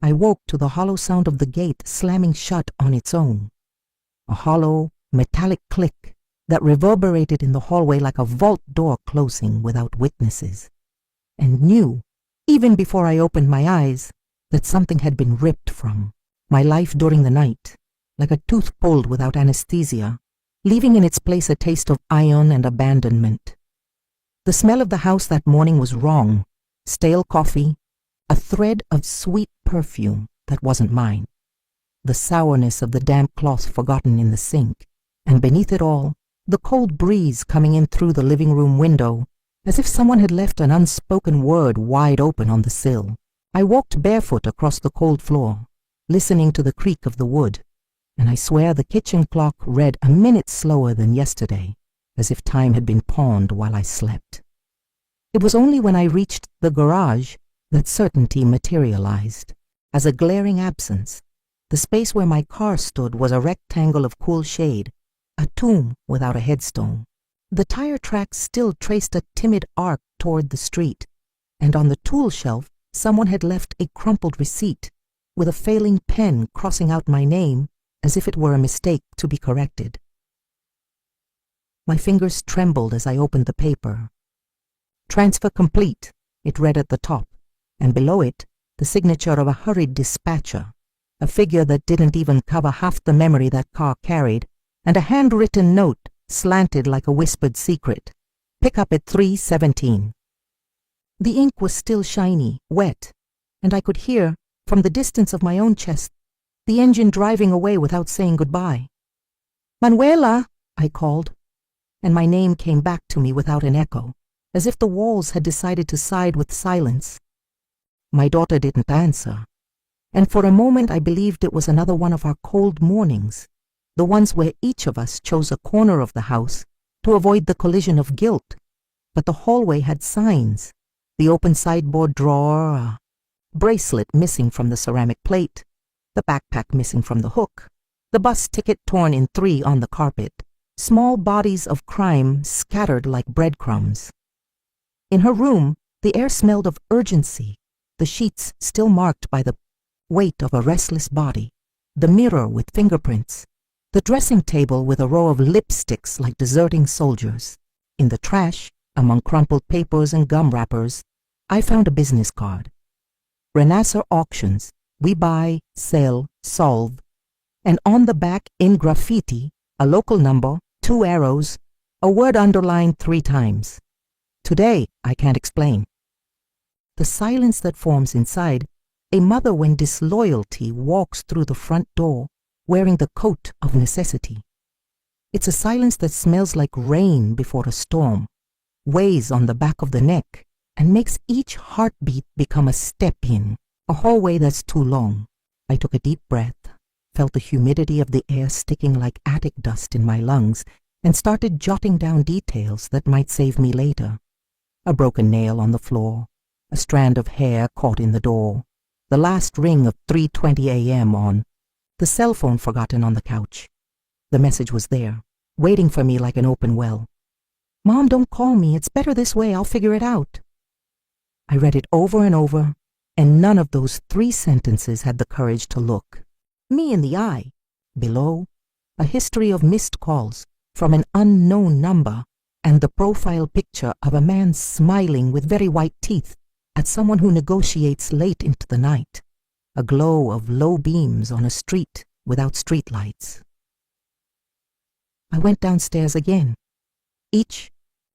I woke to the hollow sound of the gate slamming shut on its own. A hollow, metallic click that reverberated in the hallway like a vault door closing without witnesses, and knew, even before I opened my eyes, that something had been ripped from my life during the night, like a tooth pulled without anesthesia, leaving in its place a taste of iron and abandonment. The smell of the house that morning was wrong: stale coffee, a thread of sweet perfume that wasn't mine, the sourness of the damp cloth forgotten in the sink, and beneath it all, the cold breeze coming in through the living room window, as if someone had left an unspoken word wide open on the sill. I walked barefoot across the cold floor, listening to the creak of the wood, and I swear the kitchen clock read a minute slower than yesterday, as if time had been pawned while I slept. It was only when I reached the garage that certainty materialized as a glaring absence. The space where my car stood was a rectangle of cool shade, a tomb without a headstone. The tire tracks still traced a timid arc toward the street, and on the tool shelf someone had left a crumpled receipt with a failing pen crossing out my name as if it were a mistake to be corrected. My fingers trembled as I opened the paper. "Transfer complete," it read at the top, and below it the signature of a hurried dispatcher, a figure that didn't even cover half the memory that car carried, and a handwritten note slanted like a whispered secret: "Pick up at 3:17. The ink was still shiny, wet, and I could hear, from the distance of my own chest, the engine driving away without saying goodbye. "Manuela!" I called, and my name came back to me without an echo, as if the walls had decided to side with silence. My daughter didn't answer, and for a moment I believed it was another one of our cold mornings, the ones where each of us chose a corner of the house to avoid the collision of guilt. But the hallway had signs: the open sideboard drawer, a bracelet missing from the ceramic plate, the backpack missing from the hook, the bus ticket torn in 3 on the carpet, small bodies of crime scattered like breadcrumbs. In her room, the air smelled of urgency, the sheets still marked by the weight of a restless body, the mirror with fingerprints, the dressing table with a row of lipsticks like deserting soldiers. In the trash, among crumpled papers and gum wrappers, I found a business card. Renasser Auctions, we buy, sell, solve, and on the back in graffiti, a local number, 2 arrows, a word underlined 3 times. Today, I can't explain. The silence that forms inside a mother when disloyalty walks through the front door wearing the coat of necessity. It's a silence that smells like rain before a storm, weighs on the back of the neck, and makes each heartbeat become a step in a hallway that's too long. I took a deep breath, felt the humidity of the air sticking like attic dust in my lungs, and started jotting down details that might save me later. A broken nail on the floor, a strand of hair caught in the door, the last ring of 3:20 a.m. on, the cell phone forgotten on the couch. The message was there, waiting for me like an open well. "Mom, don't call me. It's better this way. I'll figure it out." I read it over and over, and none of those 3 sentences had the courage to look me in the eye. Below, a history of missed calls from an unknown number, and the profile picture of a man smiling with very white teeth at someone who negotiates late into the night, a glow of low beams on a street without streetlights. I went downstairs again, each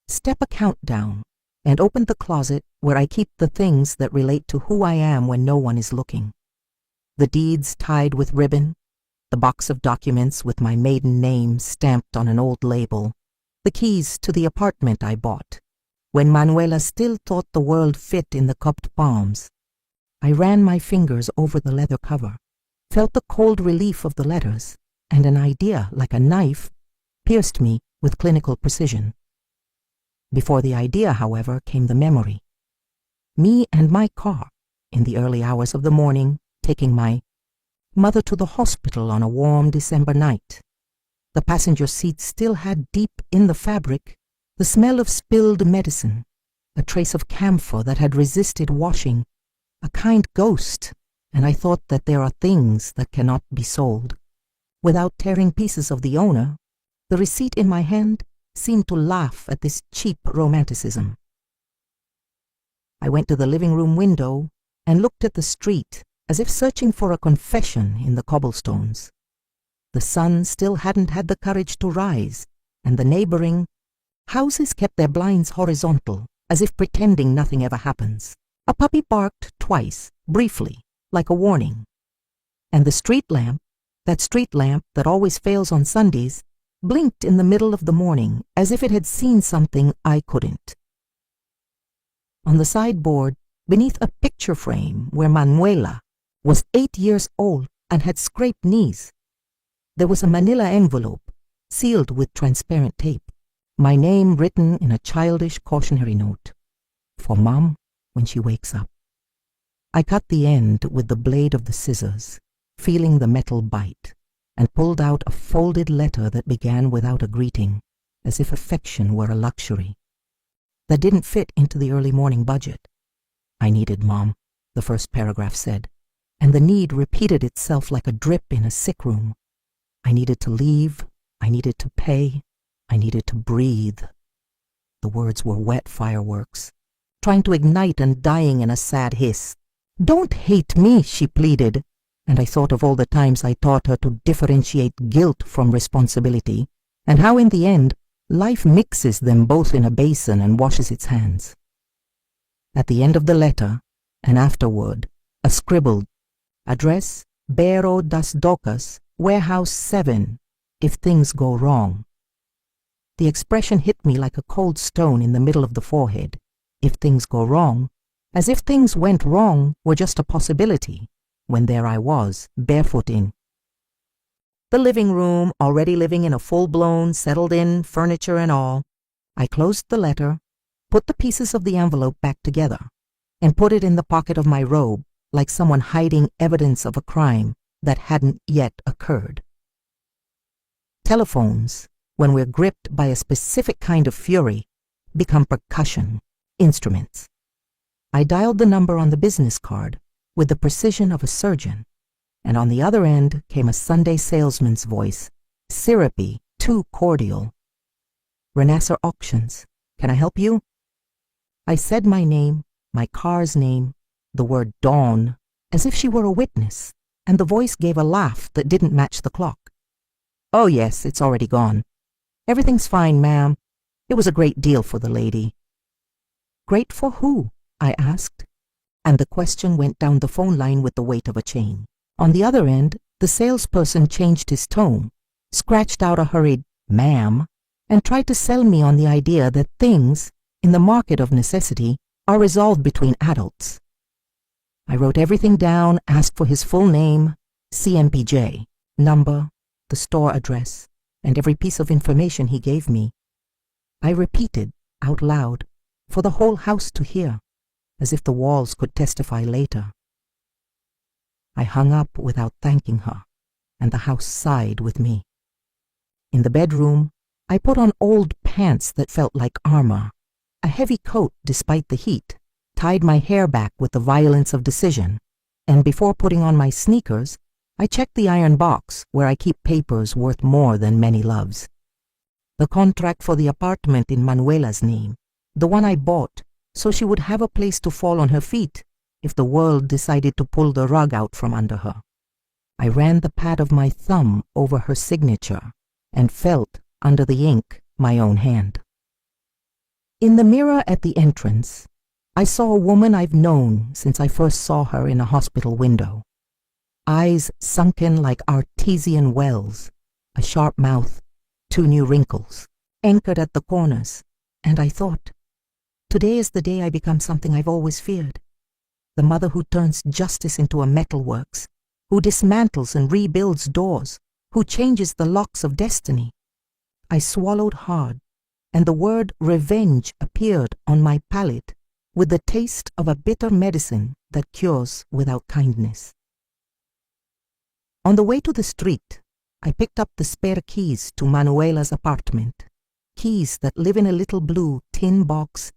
step a countdown, and opened the closet where I keep the things that relate to who I am when no one is looking. The deeds tied with ribbon, the box of documents with my maiden name stamped on an old label, the keys to the apartment I bought, when Manuela still thought the world fit in the cupped palms. I ran my fingers over the leather cover, felt the cold relief of the letters, and an idea, like a knife, pierced me with clinical precision. Before the idea, however, came the memory. Me and my car, in the early hours of the morning, taking my mother to the hospital on a warm December night. The passenger seat still had deep in the fabric the smell of spilled medicine, a trace of camphor that had resisted washing, a kind ghost and I thought that there are things that cannot be sold. Without tearing pieces of the owner, the receipt in my hand seemed to laugh at this cheap romanticism. I went to the living room window and looked at the street as if searching for a confession in the cobblestones. The sun still hadn't had the courage to rise, and the neighboring houses kept their blinds horizontal, as if pretending nothing ever happens. A puppy barked twice, briefly, like a warning. And the street lamp that always fails on Sundays, blinked in the middle of the morning as if it had seen something I couldn't. On the sideboard, beneath a picture frame where Manuela was 8 years old and had scraped knees, there was a manila envelope sealed with transparent tape, my name written in a childish cautionary note, for Mom when she wakes up. I cut the end with the blade of the scissors, feeling the metal bite, and pulled out a folded letter that began without a greeting, as if affection were a luxury. That didn't fit into the early morning budget. I needed Mom, the first paragraph said, and the need repeated itself like a drip in a sick room. I needed to leave, I needed to pay, I needed to breathe. The words were wet fireworks, trying to ignite and dying in a sad hiss. "Don't hate me," she pleaded, and I thought of all the times I taught her to differentiate guilt from responsibility, and how in the end, life mixes them both in a basin and washes its hands. At the end of the letter, and afterward, a scribbled address, Bairro das Docas, Warehouse 7, if things go wrong. The expression hit me like a cold stone in the middle of the forehead. If things go wrong, as if things went wrong were just a possibility, when there I was, barefoot in the living room, already living in a full-blown, settled-in furniture and all. I closed the letter, put the pieces of the envelope back together, and put it in the pocket of my robe, like someone hiding evidence of a crime that hadn't yet occurred. Telephones, when we're gripped by a specific kind of fury, become percussion instruments. I dialed the number on the business card with the precision of a surgeon, and on the other end came a Sunday salesman's voice, syrupy, too cordial. "Renasser Auctions, can I help you?" I said my name, my car's name, the word Dawn, as if she were a witness, and the voice gave a laugh that didn't match the clock. "Oh yes, it's already gone. Everything's fine, ma'am. It was a great deal for the lady." "Great for who?" I asked, and the question went down the phone line with the weight of a chain. On the other end, the salesperson changed his tone, scratched out a hurried "ma'am," and tried to sell me on the idea that things, in the market of necessity, are resolved between adults. I wrote everything down, asked for his full name, CMPJ, number, the store address, and every piece of information he gave me. I repeated, out loud, for the whole house to hear, as if the walls could testify later. I hung up without thanking her, and the house sighed with me. In the bedroom, I put on old pants that felt like armor, a heavy coat despite the heat, tied my hair back with the violence of decision, and before putting on my sneakers, I checked the iron box where I keep papers worth more than many loves. The contract for the apartment in Manuela's name, the one I bought, so she would have a place to fall on her feet if the world decided to pull the rug out from under her. I ran the pad of my thumb over her signature and felt, under the ink, my own hand. In the mirror at the entrance, I saw a woman I've known since I first saw her in a hospital window. Eyes sunken like artesian wells, a sharp mouth, 2 new wrinkles, anchored at the corners, and I thought, today is the day I become something I've always feared. The mother who turns justice into a metalworks, who dismantles and rebuilds doors, who changes the locks of destiny. I swallowed hard, and the word revenge appeared on my palate with the taste of a bitter medicine that cures without kindness. On the way to the street, I picked up the spare keys to Manuela's apartment, keys that live in a little blue tin box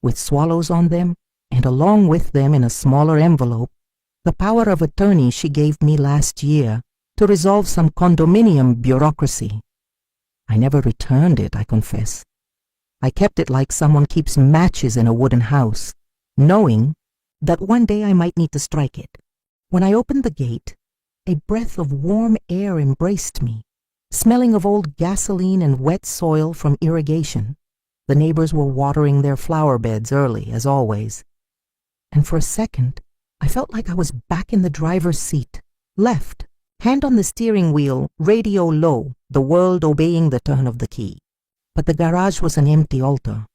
with swallows on them, and along with them in a smaller envelope, the power of attorney she gave me last year to resolve some condominium bureaucracy. I never returned it, I confess. I kept it like someone keeps matches in a wooden house, knowing that one day I might need to strike it. When I opened the gate, a breath of warm air embraced me, smelling of old gasoline and wet soil from irrigation. The neighbors were watering their flower beds early, as always. And for a second, I felt like I was back in the driver's seat, left, hand on the steering wheel, radio low, the world obeying the turn of the key. But the garage was an empty altar,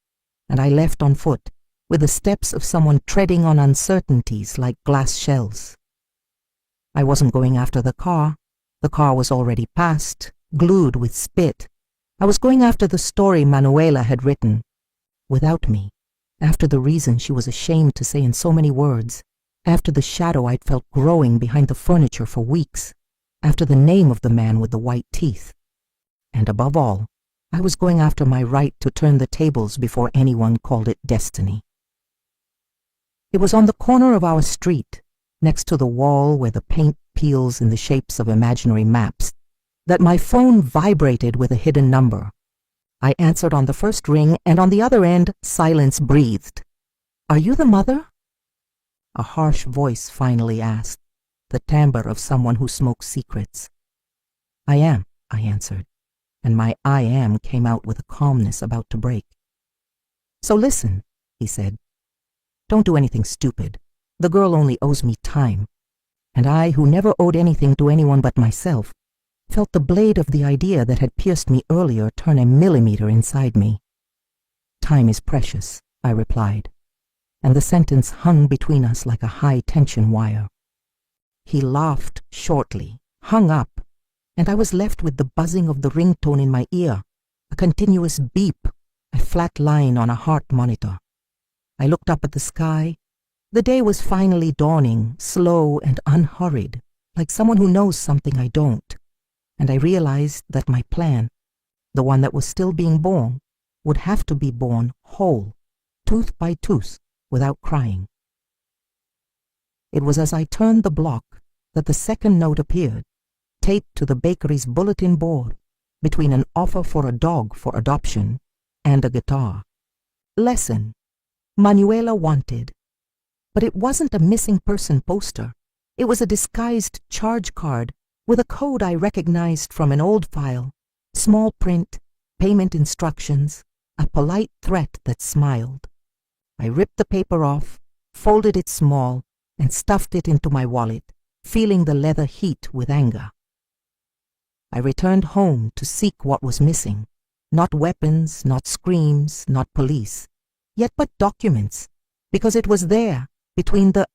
and I left on foot, with the steps of someone treading on uncertainties like glass shells. I wasn't going after the car. The car was already passed, glued with spit. I was going after the story Manuela had written, without me, after the reason she was ashamed to say in so many words, after the shadow I'd felt growing behind the furniture for weeks, after the name of the man with the white teeth. And above all, I was going after my right to turn the tables before anyone called it destiny. It was on the corner of our street, next to the wall where the paint peels in the shapes of imaginary maps, that my phone vibrated with a hidden number. I answered on the first ring, and on the other end, silence breathed. "Are you the mother?" A harsh voice finally asked, the timbre of someone who smokes secrets. "I am," I answered, and my "I am" came out with a calmness about to break. "So listen," he said. "Don't do anything stupid. The girl only owes me time." And I, who never owed anything to anyone but myself, felt the blade of the idea that had pierced me earlier turn a millimeter inside me. "Time is precious," I replied, and the sentence hung between us like a high-tension wire. He laughed shortly, hung up, and I was left with the buzzing of the ringtone in my ear, a continuous beep, a flat line on a heart monitor. I looked up at the sky. The day was finally dawning, slow and unhurried, like someone who knows something I don't, and I realized that my plan, the one that was still being born, would have to be born whole, tooth by tooth, without crying. It was as I turned the block that the second note appeared, taped to the bakery's bulletin board, between an offer for a dog for adoption and a guitar. Lesson. Manuela wanted. But it wasn't a missing person poster. It was a disguised charge card with a code I recognized from an old file, small print, payment instructions, a polite threat that smiled. I ripped the paper off, folded it small, and stuffed it into my wallet, feeling the leather heat with anger. I returned home to seek what was missing. Not weapons, not screams, not police, yet but documents, because it was there, between the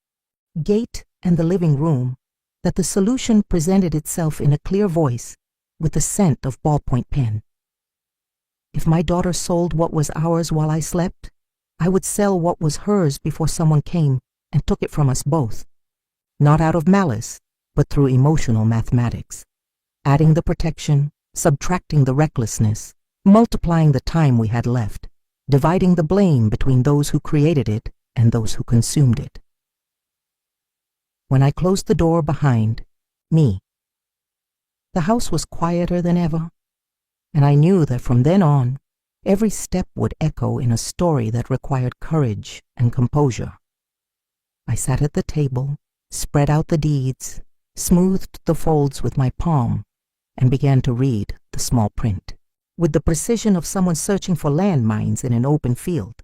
gate and the living room, that the solution presented itself in a clear voice, with the scent of ballpoint pen. If my daughter sold what was ours while I slept, I would sell what was hers before someone came and took it from us both, not out of malice, but through emotional mathematics, adding the protection, subtracting the recklessness, multiplying the time we had left, dividing the blame between those who created it and those who consumed it. When I closed the door behind me, the house was quieter than ever, and I knew that from then on, every step would echo in a story that required courage and composure. I sat at the table, spread out the deeds, smoothed the folds with my palm, and began to read the small print, with the precision of someone searching for landmines in an open field.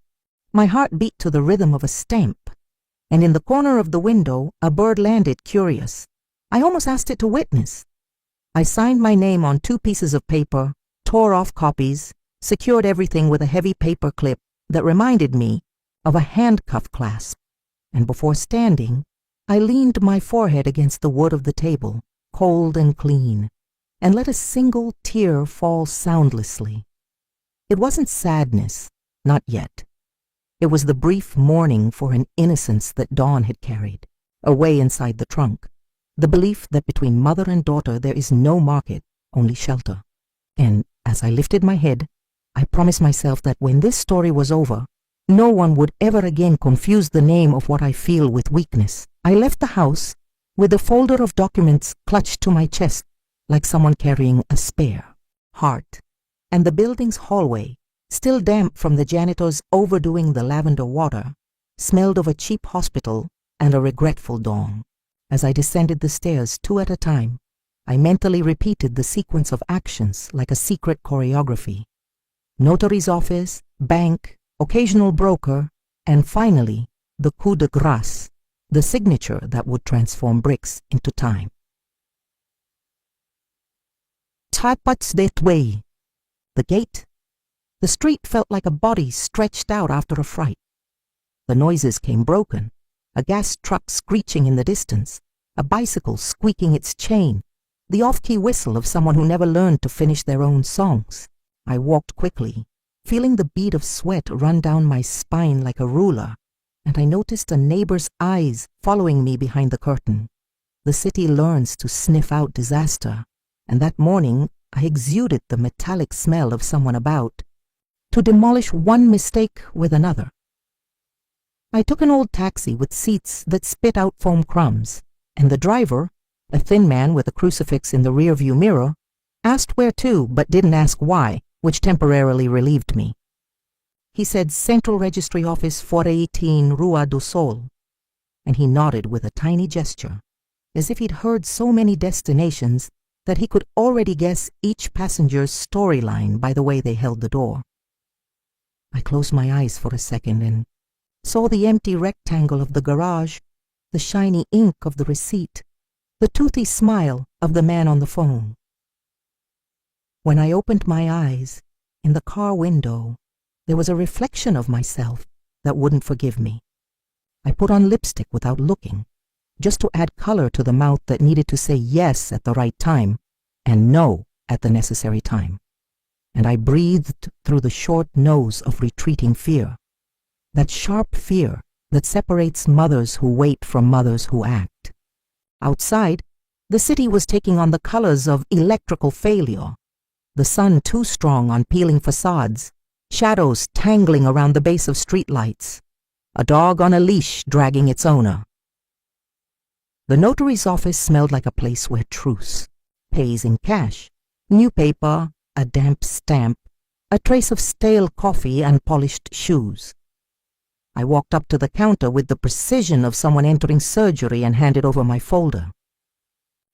My heart beat to the rhythm of a stamp, and in the corner of the window a bird landed curious. I almost asked it to witness. I signed my name on 2 pieces of paper, tore off copies, secured everything with a heavy paper clip that reminded me of a handcuff clasp, and before standing, I leaned my forehead against the wood of the table, cold and clean, and let a single tear fall soundlessly. It wasn't sadness, not yet. It was the brief mourning for an innocence that Dawn had carried, away inside the trunk, the belief that between mother and daughter there is no market, only shelter. And as I lifted my head, I promised myself that when this story was over, no one would ever again confuse the name of what I feel with weakness, I left the house with a folder of documents clutched to my chest like someone carrying a spare heart. And the building's hallway, still damp from the janitor's overdoing the lavender water, smelled of a cheap hospital and a regretful dawn. As I descended the stairs 2 at a time, I mentally repeated the sequence of actions like a secret choreography. Notary's office, bank, occasional broker, and finally, the coup de grâce, the signature that would transform bricks into time. Tapats that way. The gate. The street felt like a body stretched out after a fright. The noises came broken, a gas truck screeching in the distance, a bicycle squeaking its chain, the off-key whistle of someone who never learned to finish their own songs. I walked quickly, feeling the bead of sweat run down my spine like a ruler, and I noticed a neighbor's eyes following me behind the curtain. The city learns to sniff out disaster, and that morning I exuded the metallic smell of someone about to demolish one mistake with another. I took an old taxi with seats that spit out foam crumbs, and the driver, a thin man with a crucifix in the rearview mirror, asked where to but didn't ask why, which temporarily relieved me. He said Central Registry Office 418 Rua do Sol, and he nodded with a tiny gesture, as if he'd heard so many destinations that he could already guess each passenger's storyline by the way they held the door. I closed my eyes for a second and saw the empty rectangle of the garage, the shiny ink of the receipt, the toothy smile of the man on the phone. When I opened my eyes, in the car window, there was a reflection of myself that wouldn't forgive me. I put on lipstick without looking, just to add color to the mouth that needed to say yes at the right time and no at the necessary time. And I breathed through the short nose of retreating fear, that sharp fear that separates mothers who wait from mothers who act. Outside, the city was taking on the colors of electrical failure, the sun too strong on peeling facades, shadows tangling around the base of streetlights, a dog on a leash dragging its owner. The notary's office smelled like a place where truce, pays in cash, new paper, a damp stamp, a trace of stale coffee and polished shoes. I walked up to the counter with the precision of someone entering surgery and handed over my folder.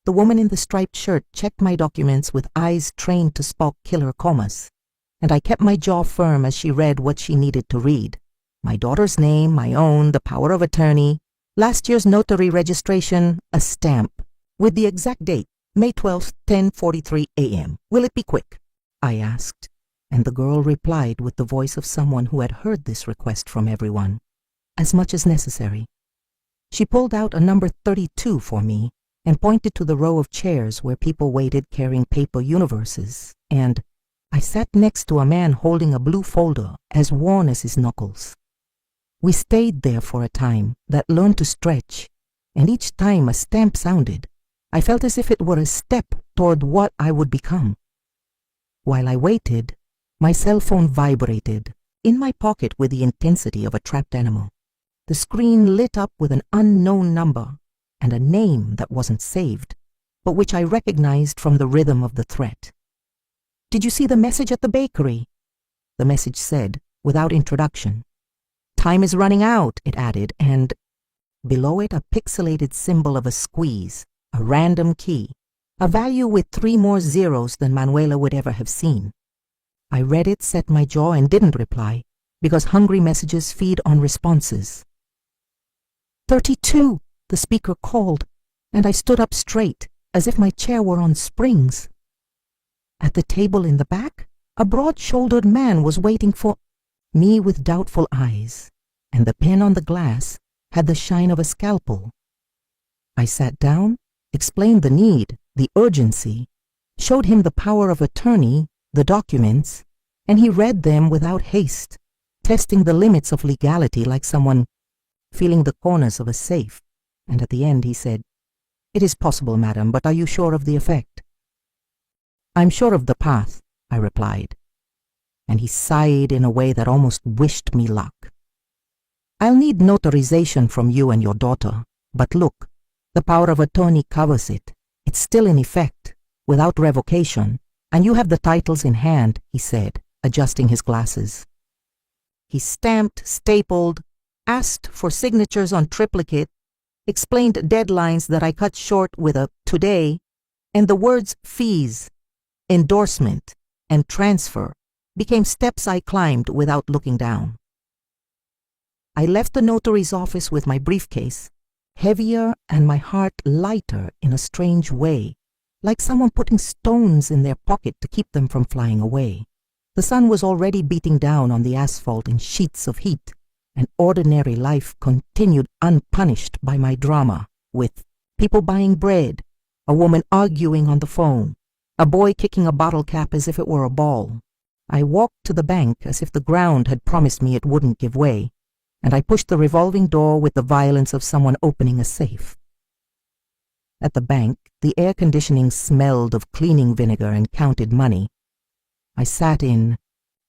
The woman in the striped shirt checked my documents with eyes trained to spot killer commas, and I kept my jaw firm as she read what she needed to read. My daughter's name, my own, the power of attorney, last year's notary registration, a stamp, with the exact date, May 12th, 10:43 a.m. Will it be quick? I asked, and the girl replied with the voice of someone who had heard this request from everyone, as much as necessary. She pulled out a number 32 for me and pointed to the row of chairs where people waited carrying paper universes, and I sat next to a man holding a blue folder as worn as his knuckles. We stayed there for a time that learned to stretch, and each time a stamp sounded, I felt as if it were a step toward what I would become. While I waited, my cell phone vibrated, in my pocket with the intensity of a trapped animal. The screen lit up with an unknown number and a name that wasn't saved, but which I recognized from the rhythm of the threat. "Did you see the message at the bakery?" The message said, without introduction. "Time is running out," it added, and below it a pixelated symbol of a squeeze, a random key, a value with 3 more zeros than Manuela would ever have seen. I read it, set my jaw, and didn't reply, because hungry messages feed on responses. 32, the speaker called, and I stood up straight, as if my chair were on springs. At the table in the back, a broad-shouldered man was waiting for me with doubtful eyes, and the pen on the glass had the shine of a scalpel. I sat down, explained the need, the urgency, showed him the power of attorney, the documents, and he read them without haste, testing the limits of legality like someone feeling the corners of a safe, and at the end he said, "It is possible, madam, but are you sure of the effect?" "I'm sure of the path," I replied, and he sighed in a way that almost wished me luck. I'll need notarization from you and your daughter, but look, the power of attorney covers it. It's still in effect, without revocation, and you have the titles in hand," he said, adjusting his glasses. He stamped, stapled, asked for signatures on triplicate, explained deadlines that I cut short with a "today," and the words fees, endorsement, and transfer became steps I climbed without looking down. I left the notary's office with my briefcase, heavier and my heart lighter in a strange way, like someone putting stones in their pocket to keep them from flying away. The sun was already beating down on the asphalt in sheets of heat, and ordinary life continued unpunished by my drama, with people buying bread, a woman arguing on the phone, a boy kicking a bottle cap as if it were a ball. I walked to the bank as if the ground had promised me it wouldn't give way, and I pushed the revolving door with the violence of someone opening a safe. At the bank, the air conditioning smelled of cleaning vinegar and counted money. I sat in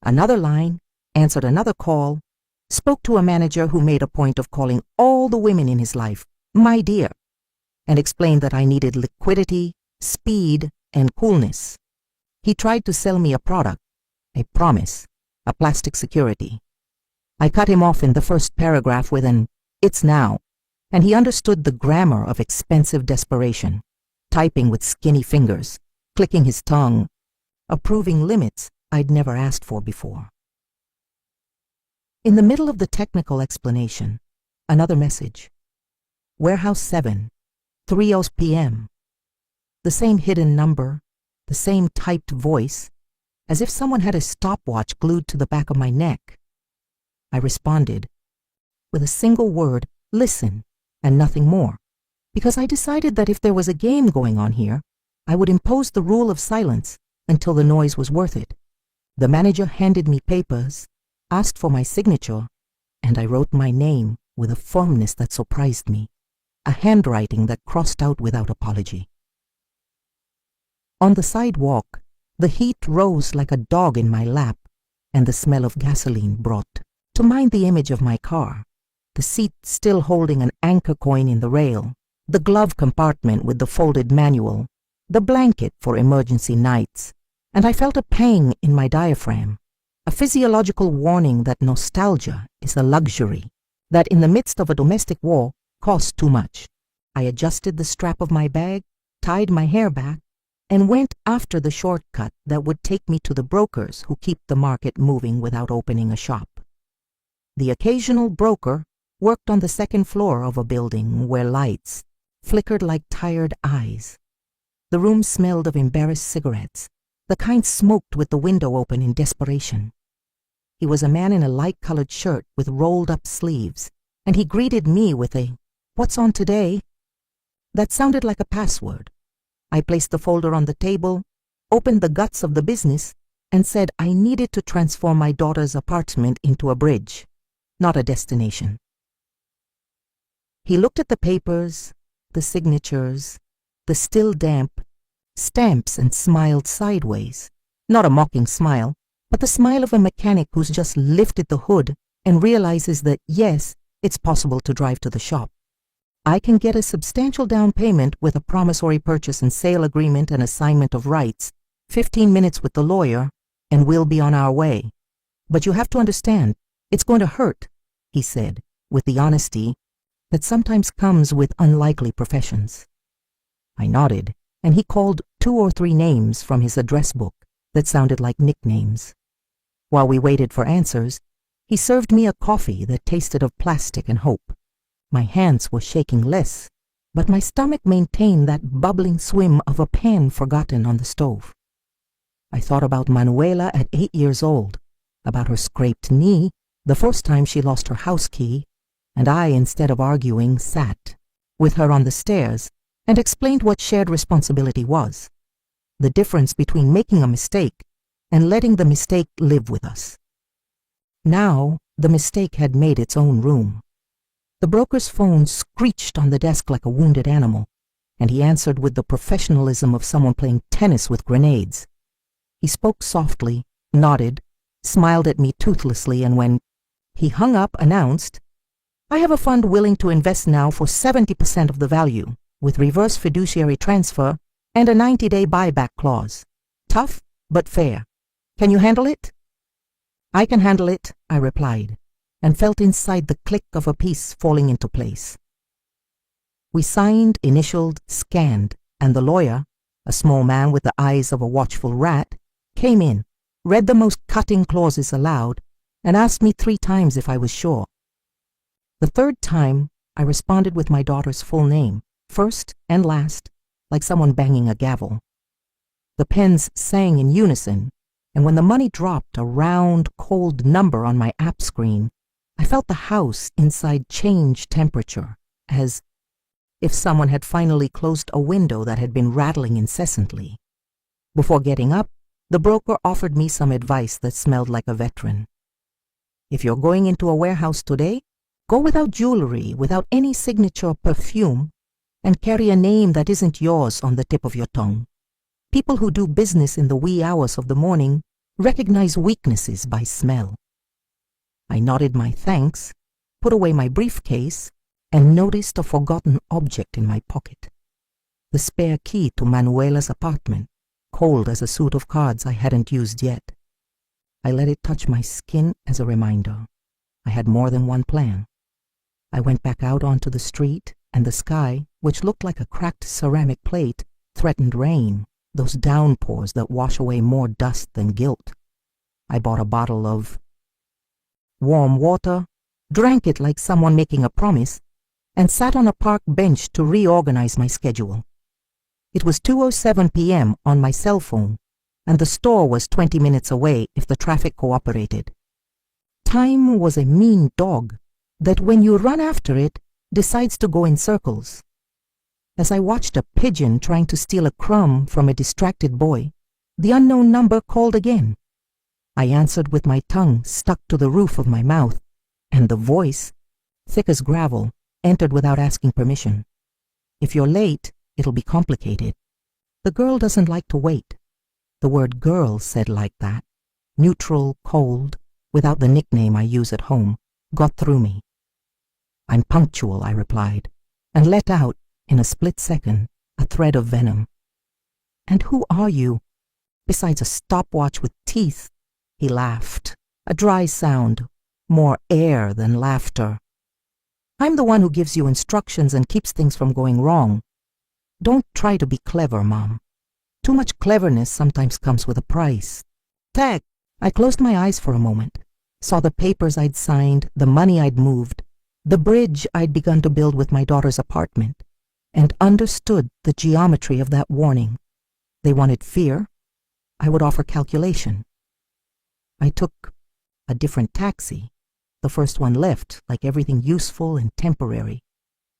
another line, answered another call, spoke to a manager who made a point of calling all the women in his life "my dear," and explained that I needed liquidity, speed, and coolness. He tried to sell me a product, a promise, a plastic security. I cut him off in the first paragraph with an "it's now," and he understood the grammar of expensive desperation, typing with skinny fingers, clicking his tongue, approving limits I'd never asked for before. In the middle of the technical explanation, another message. Warehouse 7, 3:00 p.m. The same hidden number, the same typed voice, as if someone had a stopwatch glued to the back of my neck. I responded with a single word, "listen," and nothing more, because I decided that if there was a game going on here, I would impose the rule of silence until the noise was worth it. The manager handed me papers, asked for my signature, and I wrote my name with a firmness that surprised me, a handwriting that crossed out without apology. On the sidewalk, the heat rose like a dog in my lap, and the smell of gasoline brought to mind the image of my car, the seat still holding an anchor coin in the rail, the glove compartment with the folded manual, the blanket for emergency nights, and I felt a pang in my diaphragm, a physiological warning that nostalgia is a luxury, that in the midst of a domestic war costs too much. I adjusted the strap of my bag, tied my hair back, and went after the shortcut that would take me to the brokers who keep the market moving without opening a shop. The occasional broker worked on the second floor of a building where lights flickered like tired eyes. The room smelled of embarrassed cigarettes, the kind smoked with the window open in desperation. He was a man in a light-colored shirt with rolled-up sleeves, and he greeted me with a "What's on today?" That sounded like a password. I placed the folder on the table, opened the guts of the business, and said I needed to transform my daughter's apartment into a bridge, not a destination. He looked at the papers, the signatures, the still damp stamps, and smiled sideways. Not a mocking smile, but the smile of a mechanic who's just lifted the hood and realizes that, yes, it's possible to drive to the shop. I can get a substantial down payment with a promissory purchase and sale agreement and assignment of rights, 15 minutes with the lawyer, and we'll be on our way. But you have to understand, it's going to hurt, he said, with the honesty that sometimes comes with unlikely professions. I nodded, and he called 2 or 3 names from his address book that sounded like nicknames. While we waited for answers, he served me a coffee that tasted of plastic and hope. My hands were shaking less, but my stomach maintained that bubbling swim of a pan forgotten on the stove. I thought about Manuela at 8 years old, about her scraped knee the first time she lost her house key, and I, instead of arguing, sat with her on the stairs and explained what shared responsibility was, the difference between making a mistake and letting the mistake live with us. Now, the mistake had made its own room. The broker's phone screeched on the desk like a wounded animal, and he answered with the professionalism of someone playing tennis with grenades. He spoke softly, nodded, smiled at me toothlessly, and when he hung up, announced, I have a fund willing to invest now for 70% of the value, with reverse fiduciary transfer and a 90-day buyback clause. Tough, but fair. Can you handle it? I can handle it, I replied, and felt inside the click of a piece falling into place. We signed, initialed, scanned, and the lawyer, a small man with the eyes of a watchful rat, came in, read the most cutting clauses aloud, and asked me 3 times if I was sure. The 3rd time, I responded with my daughter's full name, first and last, like someone banging a gavel. The pens sang in unison, and when the money dropped a round, cold number on my app screen, I felt the house inside change temperature, as if someone had finally closed a window that had been rattling incessantly. Before getting up, the broker offered me some advice that smelled like a veteran. If you're going into a warehouse today, go without jewelry, without any signature perfume, and carry a name that isn't yours on the tip of your tongue. People who do business in the wee hours of the morning recognize weaknesses by smell. I nodded my thanks, put away my briefcase, and noticed a forgotten object in my pocket. The spare key to Manuela's apartment, cold as a suit of cards I hadn't used yet. I let it touch my skin as a reminder. I had more than one plan. I went back out onto the street, and the sky, which looked like a cracked ceramic plate, threatened rain, those downpours that wash away more dust than guilt. I bought a bottle of warm water, drank it like someone making a promise, and sat on a park bench to reorganize my schedule. It was 2:07 p.m. on my cell phone, and the store was 20 minutes away if the traffic cooperated. Time was a mean dog that when you run after it, decides to go in circles. As I watched a pigeon trying to steal a crumb from a distracted boy, the unknown number called again. I answered with my tongue stuck to the roof of my mouth, and the voice, thick as gravel, entered without asking permission. If you're late, it'll be complicated. The girl doesn't like to wait. The word girl said like that, neutral, cold, without the nickname I use at home, got through me. I'm punctual, I replied, and let out, in a split second, a thread of venom. And who are you? Besides a stopwatch with teeth, he laughed, a dry sound, more air than laughter. I'm the one who gives you instructions and keeps things from going wrong. Don't try to be clever, Mom. Too much cleverness sometimes comes with a price. Tag! I closed my eyes for a moment, saw the papers I'd signed, the money I'd moved, the bridge I'd begun to build with my daughter's apartment, and understood the geometry of that warning. They wanted fear. I would offer calculation. I took a different taxi, the first one left, like everything useful and temporary,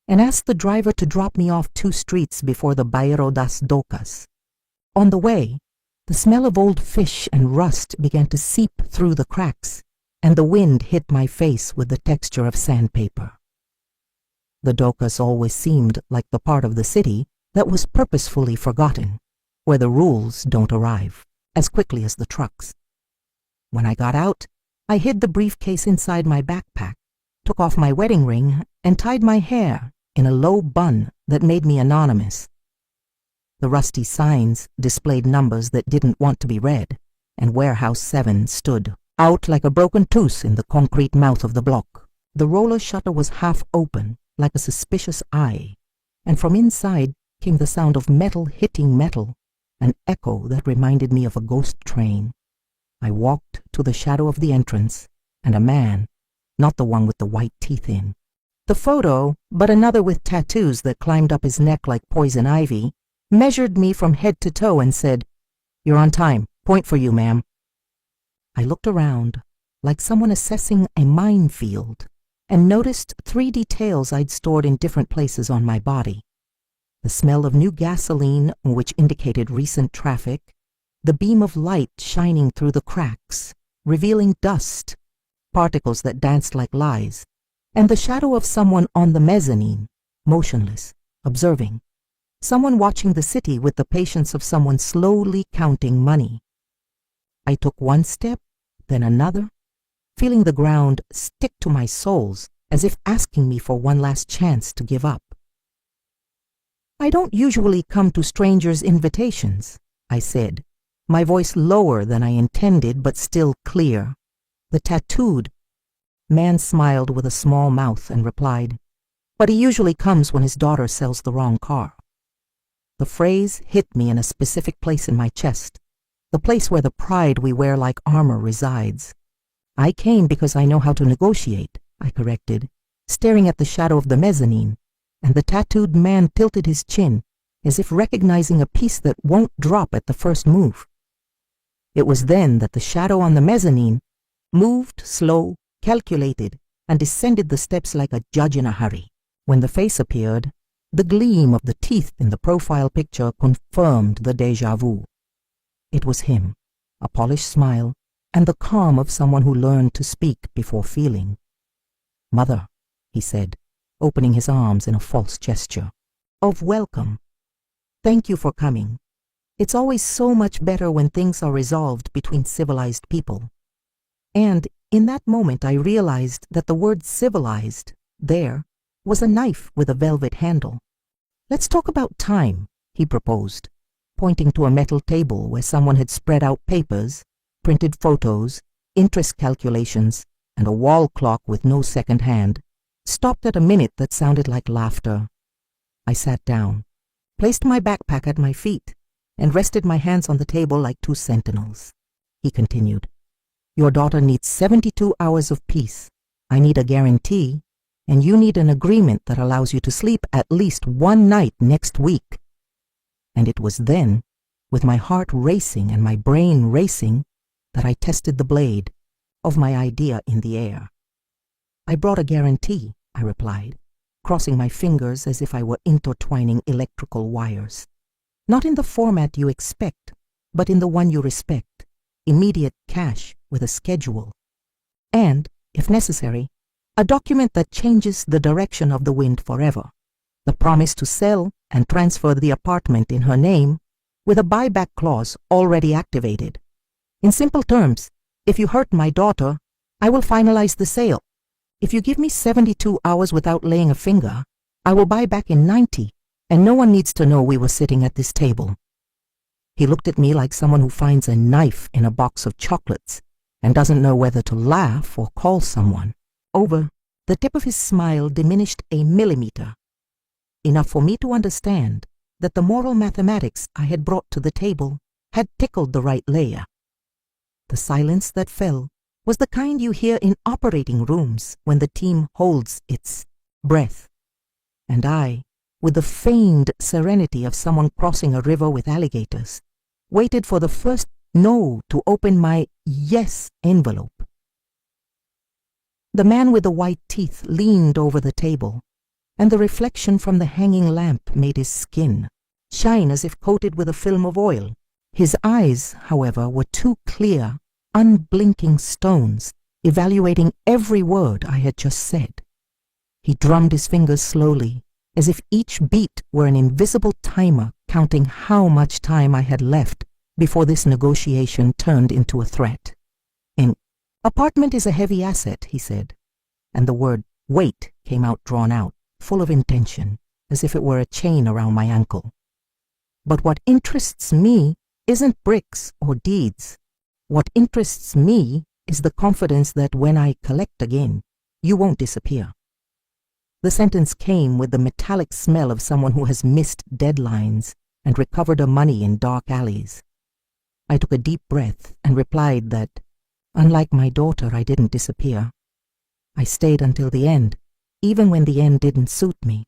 and asked the driver to drop me off 2 streets before the Bairro das Docas. On the way, the smell of old fish and rust began to seep through the cracks, and the wind hit my face with the texture of sandpaper. The Docas always seemed like the part of the city that was purposefully forgotten, where the rules don't arrive as quickly as the trucks. When I got out, I hid the briefcase inside my backpack, took off my wedding ring, and tied my hair in a low bun that made me anonymous. The rusty signs displayed numbers that didn't want to be read, and Warehouse 7 stood out like a broken tooth in the concrete mouth of the block. The roller shutter was half open, like a suspicious eye, and from inside came the sound of metal hitting metal, an echo that reminded me of a ghost train. I walked to the shadow of the entrance, and a man, not the one with the white teeth in. The photo, but another with tattoos that climbed up his neck like poison ivy, measured me from head to toe and said, "You're on time. Point for you, ma'am." I looked around, like someone assessing a minefield, and noticed 3 details I'd stored in different places on my body. The smell of new gasoline, which indicated recent traffic, the beam of light shining through the cracks, revealing dust, particles that danced like lies, and the shadow of someone on the mezzanine, motionless, observing, someone watching the city with the patience of someone slowly counting money. I took one step, then another, feeling the ground stick to my soles as if asking me for one last chance to give up. "I don't usually come to strangers' invitations," I said, my voice lower than I intended but still clear. The tattooed man smiled with a small mouth and replied, "But he usually comes when his daughter sells the wrong car." The phrase hit me in a specific place in my chest, the place where the pride we wear like armor resides. "I came because I know how to negotiate," I corrected, staring at the shadow of the mezzanine, and the tattooed man tilted his chin, as if recognizing a piece that won't drop at the first move. It was then that the shadow on the mezzanine moved slow, calculated, and descended the steps like a judge in a hurry. When the face appeared, the gleam of the teeth in the profile picture confirmed the déjà vu. It was him, a polished smile, and the calm of someone who learned to speak before feeling. "Mother," he said, opening his arms in a false gesture of welcome. "Thank you for coming. It's always so much better when things are resolved between civilized people." And in that moment I realized that the word civilized there was a knife with a velvet handle. "Let's talk about time," he proposed, pointing to a metal table where someone had spread out papers, printed photos, interest calculations, and a wall clock with no second hand, stopped at a minute that sounded like laughter. I sat down, placed my backpack at my feet, and rested my hands on the table like two sentinels. He continued, "Your daughter needs 72 hours of peace. I need a guarantee, and you need an agreement that allows you to sleep at least one night next week." And it was then, with my heart racing and my brain racing, that I tested the blade of my idea in the air. "I brought a guarantee," I replied, crossing my fingers as if I were intertwining electrical wires. "Not in the format you expect, but in the one you respect. Immediate cash with a schedule. And, if necessary, a document that changes the direction of the wind forever. The promise to sell and transfer the apartment in her name with a buyback clause already activated. In simple terms, if you hurt my daughter, I will finalize the sale. If you give me 72 hours without laying a finger, I will buy back in 90, and no one needs to know we were sitting at this table." He looked at me like someone who finds a knife in a box of chocolates and doesn't know whether to laugh or call someone. Over, the tip of his smile diminished a millimeter, enough for me to understand that the moral mathematics I had brought to the table had tickled the right layer. The silence that fell was the kind you hear in operating rooms when the team holds its breath. And I, with the feigned serenity of someone crossing a river with alligators, waited for the first no to open my yes envelope. The man with the white teeth leaned over the table, and the reflection from the hanging lamp made his skin shine as if coated with a film of oil. His eyes, however, were two clear, unblinking stones, evaluating every word I had just said. He drummed his fingers slowly, as if each beat were an invisible timer counting how much time I had left before this negotiation turned into a threat. "An apartment is a heavy asset," he said, and the word "wait" came out drawn out, full of intention, as if it were a chain around my ankle. "But what interests me isn't bricks or deeds. What interests me is the confidence that when I collect again, you won't disappear." The sentence came with the metallic smell of someone who has missed deadlines and recovered her money in dark alleys. I took a deep breath and replied that, unlike my daughter, I didn't disappear. I stayed until the end, even when the end didn't suit me.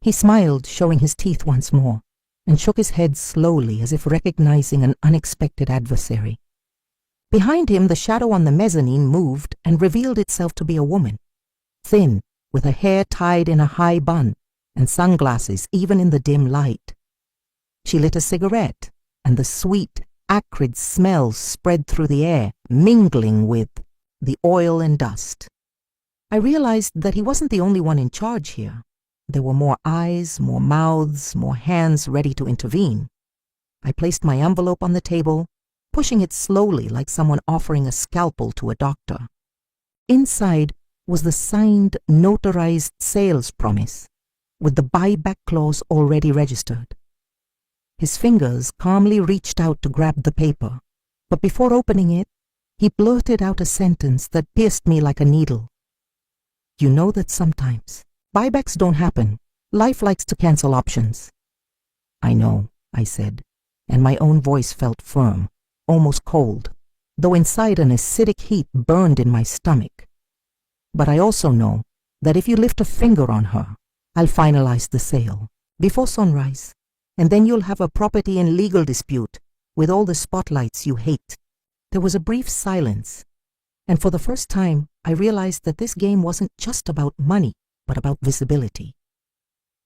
He smiled, showing his teeth once more, and shook his head slowly as if recognizing an unexpected adversary. Behind him, the shadow on the mezzanine moved and revealed itself to be a woman, thin, with her hair tied in a high bun and sunglasses even in the dim light. She lit a cigarette, and the sweet, acrid smell spread through the air, mingling with the oil and dust. I realized that he wasn't the only one in charge here. There were more eyes, more mouths, more hands ready to intervene. I placed my envelope on the table, pushing it slowly like someone offering a scalpel to a doctor. Inside was the signed, notarized sales promise, with the buyback clause already registered. His fingers calmly reached out to grab the paper, but before opening it, he blurted out a sentence that pierced me like a needle. "You know that sometimes buybacks don't happen. Life likes to cancel options." "I know," I said, and my own voice felt firm, almost cold, though inside an acidic heat burned in my stomach. "But I also know that if you lift a finger on her, I'll finalize the sale before sunrise, and then you'll have a property and legal dispute with all the spotlights you hate." There was a brief silence, and for the first time, I realized that this game wasn't just about money, but about visibility.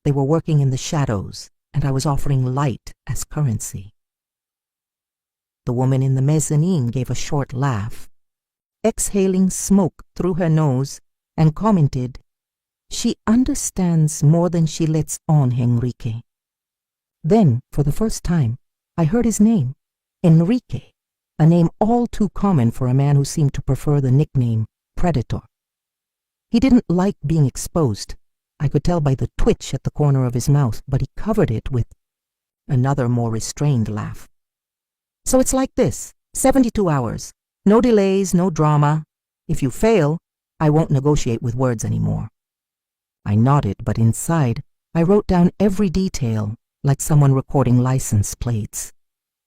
They were working in the shadows, and I was offering light as currency. The woman in the mezzanine gave a short laugh, exhaling smoke through her nose, and commented, "She understands more than she lets on, Henrique." Then, for the first time, I heard his name, Enrique, a name all too common for a man who seemed to prefer the nickname Predator. He didn't like being exposed. I could tell by the twitch at the corner of his mouth, but he covered it with another more restrained laugh. "So it's like this, 72 hours. No delays, no drama. If you fail, I won't negotiate with words anymore." I nodded, but inside, I wrote down every detail, like someone recording license plates.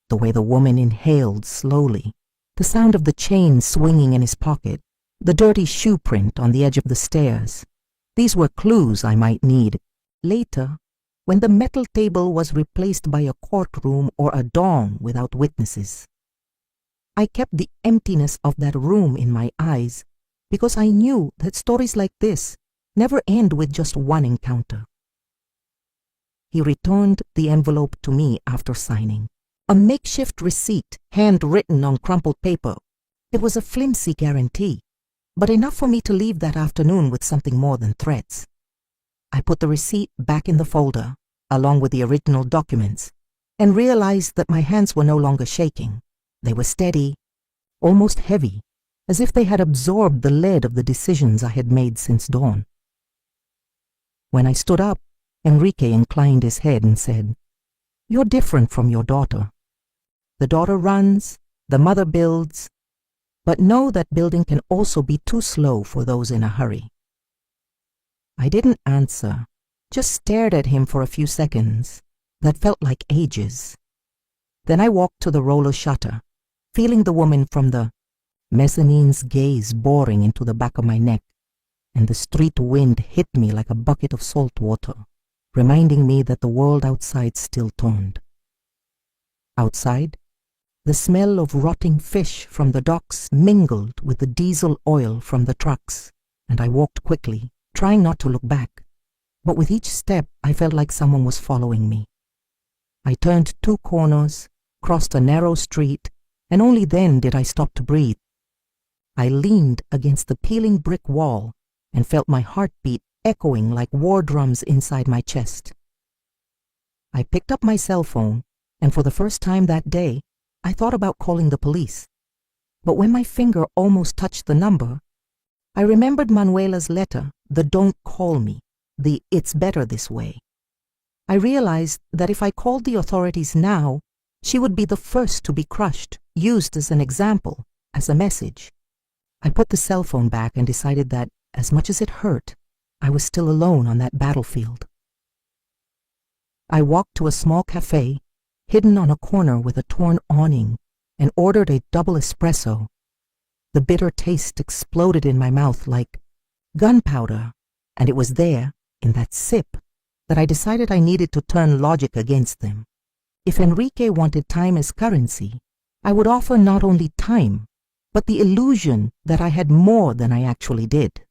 The way the woman inhaled slowly, the sound of the chain swinging in his pocket, the dirty shoe print on the edge of the stairs. These were clues I might need later, when the metal table was replaced by a courtroom or a dawn without witnesses. I kept the emptiness of that room in my eyes because I knew that stories like this never end with just one encounter. He returned the envelope to me after signing. A makeshift receipt, handwritten on crumpled paper. It was a flimsy guarantee, but enough for me to leave that afternoon with something more than threats. I put the receipt back in the folder, along with the original documents, and realized that my hands were no longer shaking. They were steady, almost heavy, as if they had absorbed the lead of the decisions I had made since dawn. When I stood up, Enrique inclined his head and said, "You're different from your daughter. The daughter runs, the mother builds, but know that building can also be too slow for those in a hurry." I didn't answer, just stared at him for a few seconds that felt like ages. Then I walked to the roller shutter, feeling the woman from the mezzanine's gaze boring into the back of my neck, and the street wind hit me like a bucket of salt water, reminding me that the world outside still turned. Outside, the smell of rotting fish from the docks mingled with the diesel oil from the trucks, and I walked quickly, trying not to look back. But with each step, I felt like someone was following me. I turned 2 corners, crossed a narrow street, and only then did I stop to breathe. I leaned against the peeling brick wall and felt my heartbeat echoing like war drums inside my chest. I picked up my cell phone, and for the first time that day, I thought about calling the police. But when my finger almost touched the number, I remembered Manuela's letter, the "Don't call me," the "It's better this way." I realized that if I called the authorities now, she would be the first to be crushed, used as an example, as a message. I put the cell phone back and decided that, as much as it hurt, I was still alone on that battlefield. I walked to a small cafe, hidden on a corner with a torn awning, and ordered a double espresso. The bitter taste exploded in my mouth like gunpowder, and it was there, in that sip, that I decided I needed to turn logic against them. If Enrique wanted time as currency, I would offer not only time, but the illusion that I had more than I actually did.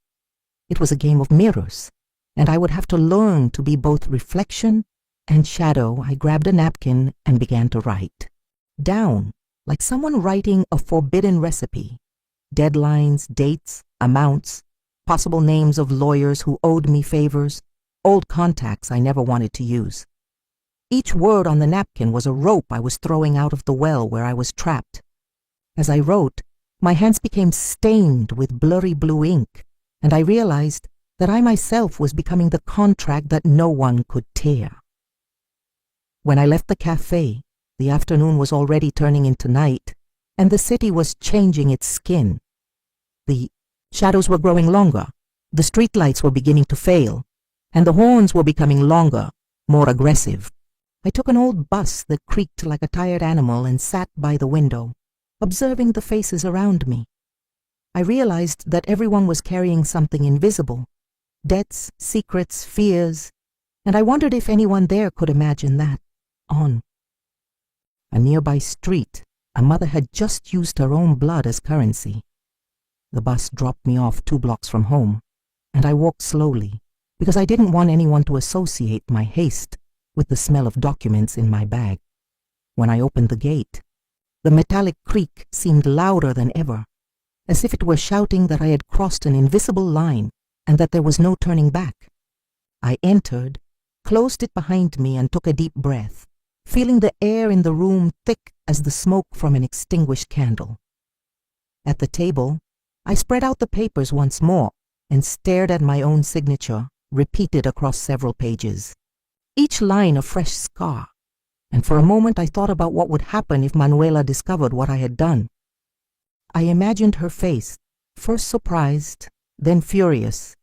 It was a game of mirrors, and I would have to learn to be both reflection and shadow. I grabbed a napkin and began to write. Down, like someone writing a forbidden recipe. Deadlines, dates, amounts, possible names of lawyers who owed me favors, old contacts I never wanted to use. Each word on the napkin was a rope I was throwing out of the well where I was trapped. As I wrote, my hands became stained with blurry blue ink, and I realized that I myself was becoming the contract that no one could tear. When I left the cafe, the afternoon was already turning into night, and the city was changing its skin. The shadows were growing longer, the streetlights were beginning to fail, and the horns were becoming longer, more aggressive. I took an old bus that creaked like a tired animal and sat by the window, observing the faces around me. I realized that everyone was carrying something invisible, debts, secrets, fears, and I wondered if anyone there could imagine that. On a nearby street, a mother had just used her own blood as currency. The bus dropped me off 2 blocks from home, and I walked slowly because I didn't want anyone to associate my haste with the smell of documents in my bag. When I opened the gate, the metallic creak seemed louder than ever, as if it were shouting that I had crossed an invisible line and that there was no turning back. I entered, closed it behind me, and took a deep breath, feeling the air in the room thick as the smoke from an extinguished candle. At the table, I spread out the papers once more and stared at my own signature, repeated across several pages, each line a fresh scar, and for a moment I thought about what would happen if Manuela discovered what I had done. I imagined her face, first surprised, then furious,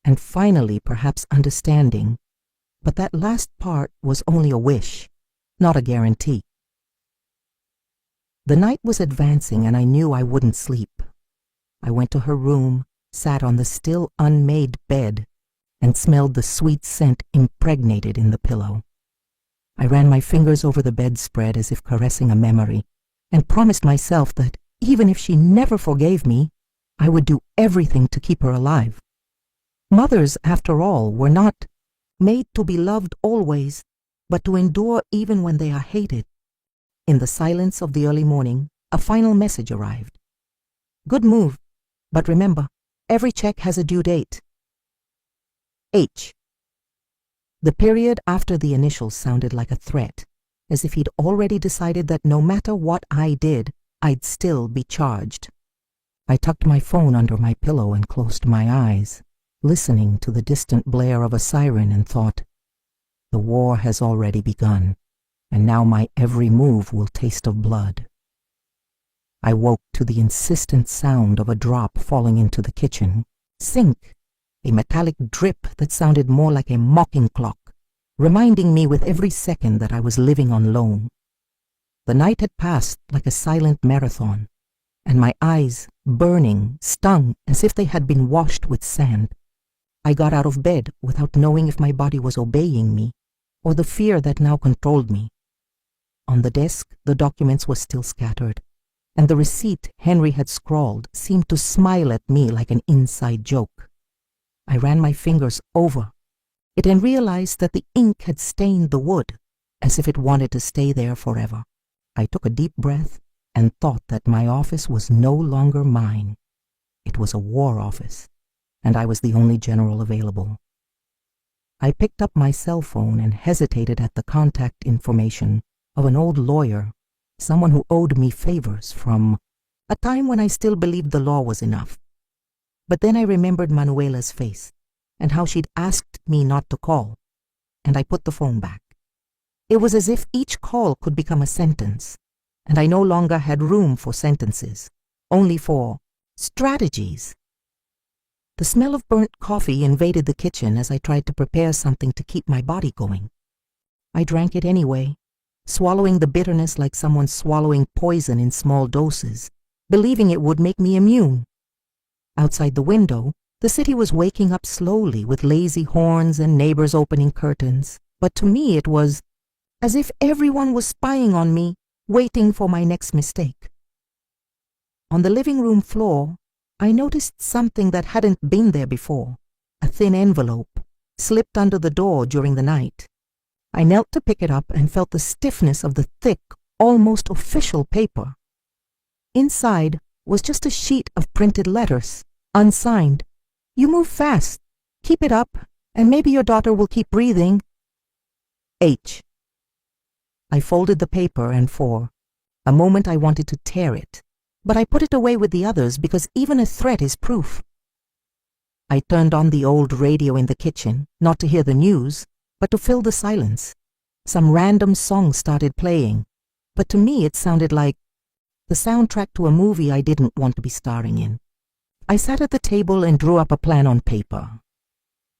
and finally perhaps understanding, but that last part was only a wish, not a guarantee. The night was advancing and I knew I wouldn't sleep. I went to her room, sat on the still unmade bed, and smelled the sweet scent impregnated in the pillow. I ran my fingers over the bedspread as if caressing a memory, and promised myself that even if she never forgave me, I would do everything to keep her alive. Mothers, after all, were not made to be loved always, but to endure even when they are hated. In the silence of the early morning, a final message arrived. Good move, but remember, every check has a due date. H. The period after the initials sounded like a threat, as if he'd already decided that no matter what I did, I'd still be charged. I tucked my phone under my pillow and closed my eyes, listening to the distant blare of a siren, and thought, the war has already begun, and now my every move will taste of blood. I woke to the insistent sound of a drop falling into the kitchen sink, a metallic drip that sounded more like a mocking clock, reminding me with every second that I was living on loan. The night had passed like a silent marathon, and my eyes, burning, stung as if they had been washed with sand. I got out of bed without knowing if my body was obeying me, or the fear that now controlled me. On the desk, the documents were still scattered, and the receipt Henry had scrawled seemed to smile at me like an inside joke. I ran my fingers over it and realized that the ink had stained the wood, as if it wanted to stay there forever. I took a deep breath and thought that my office was no longer mine. It was a war office, and I was the only general available. I picked up my cell phone and hesitated at the contact information of an old lawyer, someone who owed me favors from a time when I still believed the law was enough. But then I remembered Manuela's face and how she'd asked me not to call, and I put the phone back. It was as if each call could become a sentence, and I no longer had room for sentences, only for strategies. The smell of burnt coffee invaded the kitchen as I tried to prepare something to keep my body going. I drank it anyway, swallowing the bitterness like someone swallowing poison in small doses, believing it would make me immune. Outside the window, the city was waking up slowly with lazy horns and neighbors opening curtains, but to me it was as if everyone was spying on me, waiting for my next mistake. On the living room floor, I noticed something that hadn't been there before, a thin envelope, slipped under the door during the night. I knelt to pick it up and felt the stiffness of the thick, almost official paper. Inside was just a sheet of printed letters, unsigned. You move fast. Keep it up, and maybe your daughter will keep breathing. H. I folded the paper, and for a moment I wanted to tear it, but I put it away with the others because even a threat is proof. I turned on the old radio in the kitchen, not to hear the news, but to fill the silence. Some random song started playing, but to me it sounded like the soundtrack to a movie I didn't want to be starring in. I sat at the table and drew up a plan on paper.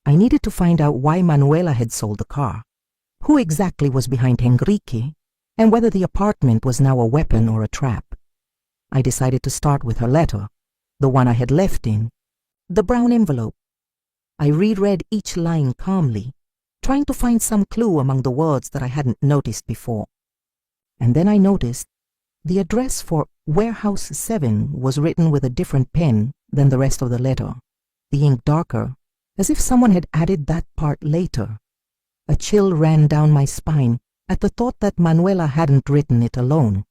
I needed to find out why Manuela had sold the car, who exactly was behind Enrique, and whether the apartment was now a weapon or a trap. I decided to start with her letter, the one I had left in the brown envelope. I reread each line calmly, trying to find some clue among the words that I hadn't noticed before. And then I noticed the address for Warehouse 7 was written with a different pen than the rest of the letter, the ink darker, as if someone had added that part later. A chill ran down my spine at the thought that Manuela hadn't written it alone.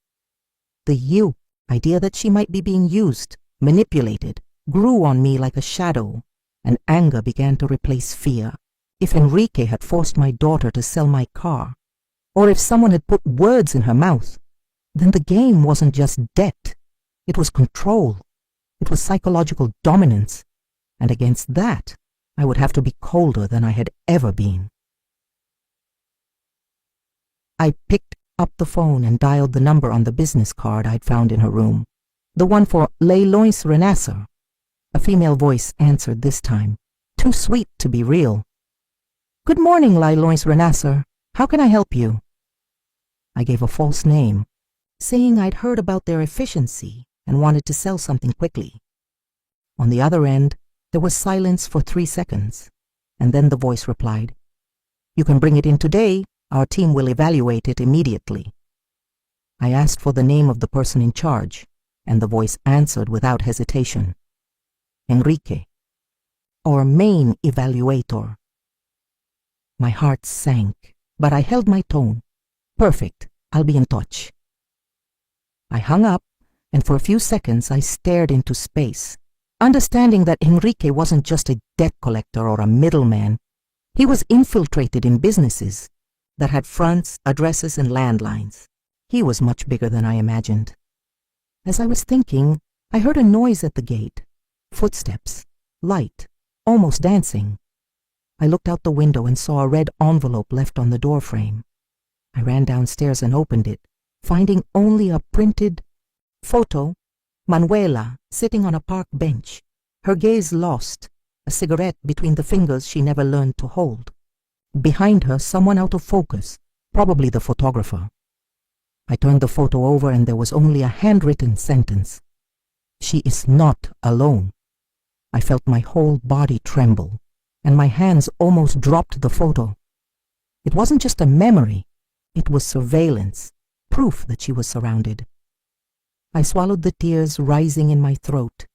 The idea that she might be being used, manipulated, grew on me like a shadow, and anger began to replace fear. If Enrique had forced my daughter to sell my car, or if someone had put words in her mouth, then the game wasn't just debt. It was control. It was psychological dominance. And against that, I would have to be colder than I had ever been. I picked up the phone and dialed the number on the business card I'd found in her room, the one for Les Loins Renasser. A female voice answered this time, too sweet to be real. "Good morning, Les Loins Renasser. How can I help you?" I gave a false name, saying I'd heard about their efficiency and wanted to sell something quickly. On the other end, there was silence for 3 seconds, and then the voice replied, "You can bring it in today. Our team will evaluate it immediately." I asked for the name of the person in charge, and the voice answered without hesitation, "Enrique, our main evaluator." My heart sank, but I held my tone. "Perfect, I'll be in touch." I hung up, and for a few seconds I stared into space, understanding that Enrique wasn't just a debt collector or a middleman. He was infiltrated in businesses that had fronts, addresses, and landlines. He was much bigger than I imagined. As I was thinking, I heard a noise at the gate. Footsteps, light, almost dancing. I looked out the window and saw a red envelope left on the doorframe. I ran downstairs and opened it, finding only a printed photo, Manuela sitting on a park bench, her gaze lost, a cigarette between the fingers she never learned to hold. Behind her, someone out of focus, probably the photographer. I turned the photo over and there was only a handwritten sentence. "She is not alone." I felt my whole body tremble, and my hands almost dropped the photo. It wasn't just a memory, it was surveillance, proof that she was surrounded. I swallowed the tears rising in my throat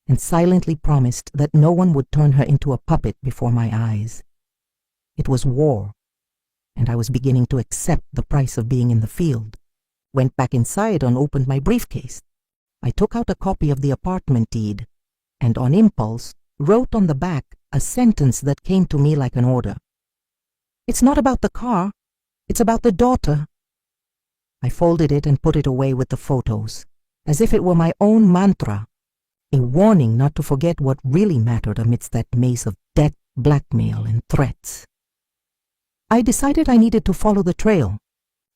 and silently promised that no one would turn her into a puppet before my eyes. It was war, and I was beginning to accept the price of being in the field. Went back inside and opened my briefcase. I took out a copy of the apartment deed, and on impulse wrote on the back a sentence that came to me like an order. "It's not about the car, it's about the daughter." I folded it and put it away with the photos, as if it were my own mantra, a warning not to forget what really mattered amidst that maze of debt, blackmail, and threats. I decided I needed to follow the trail.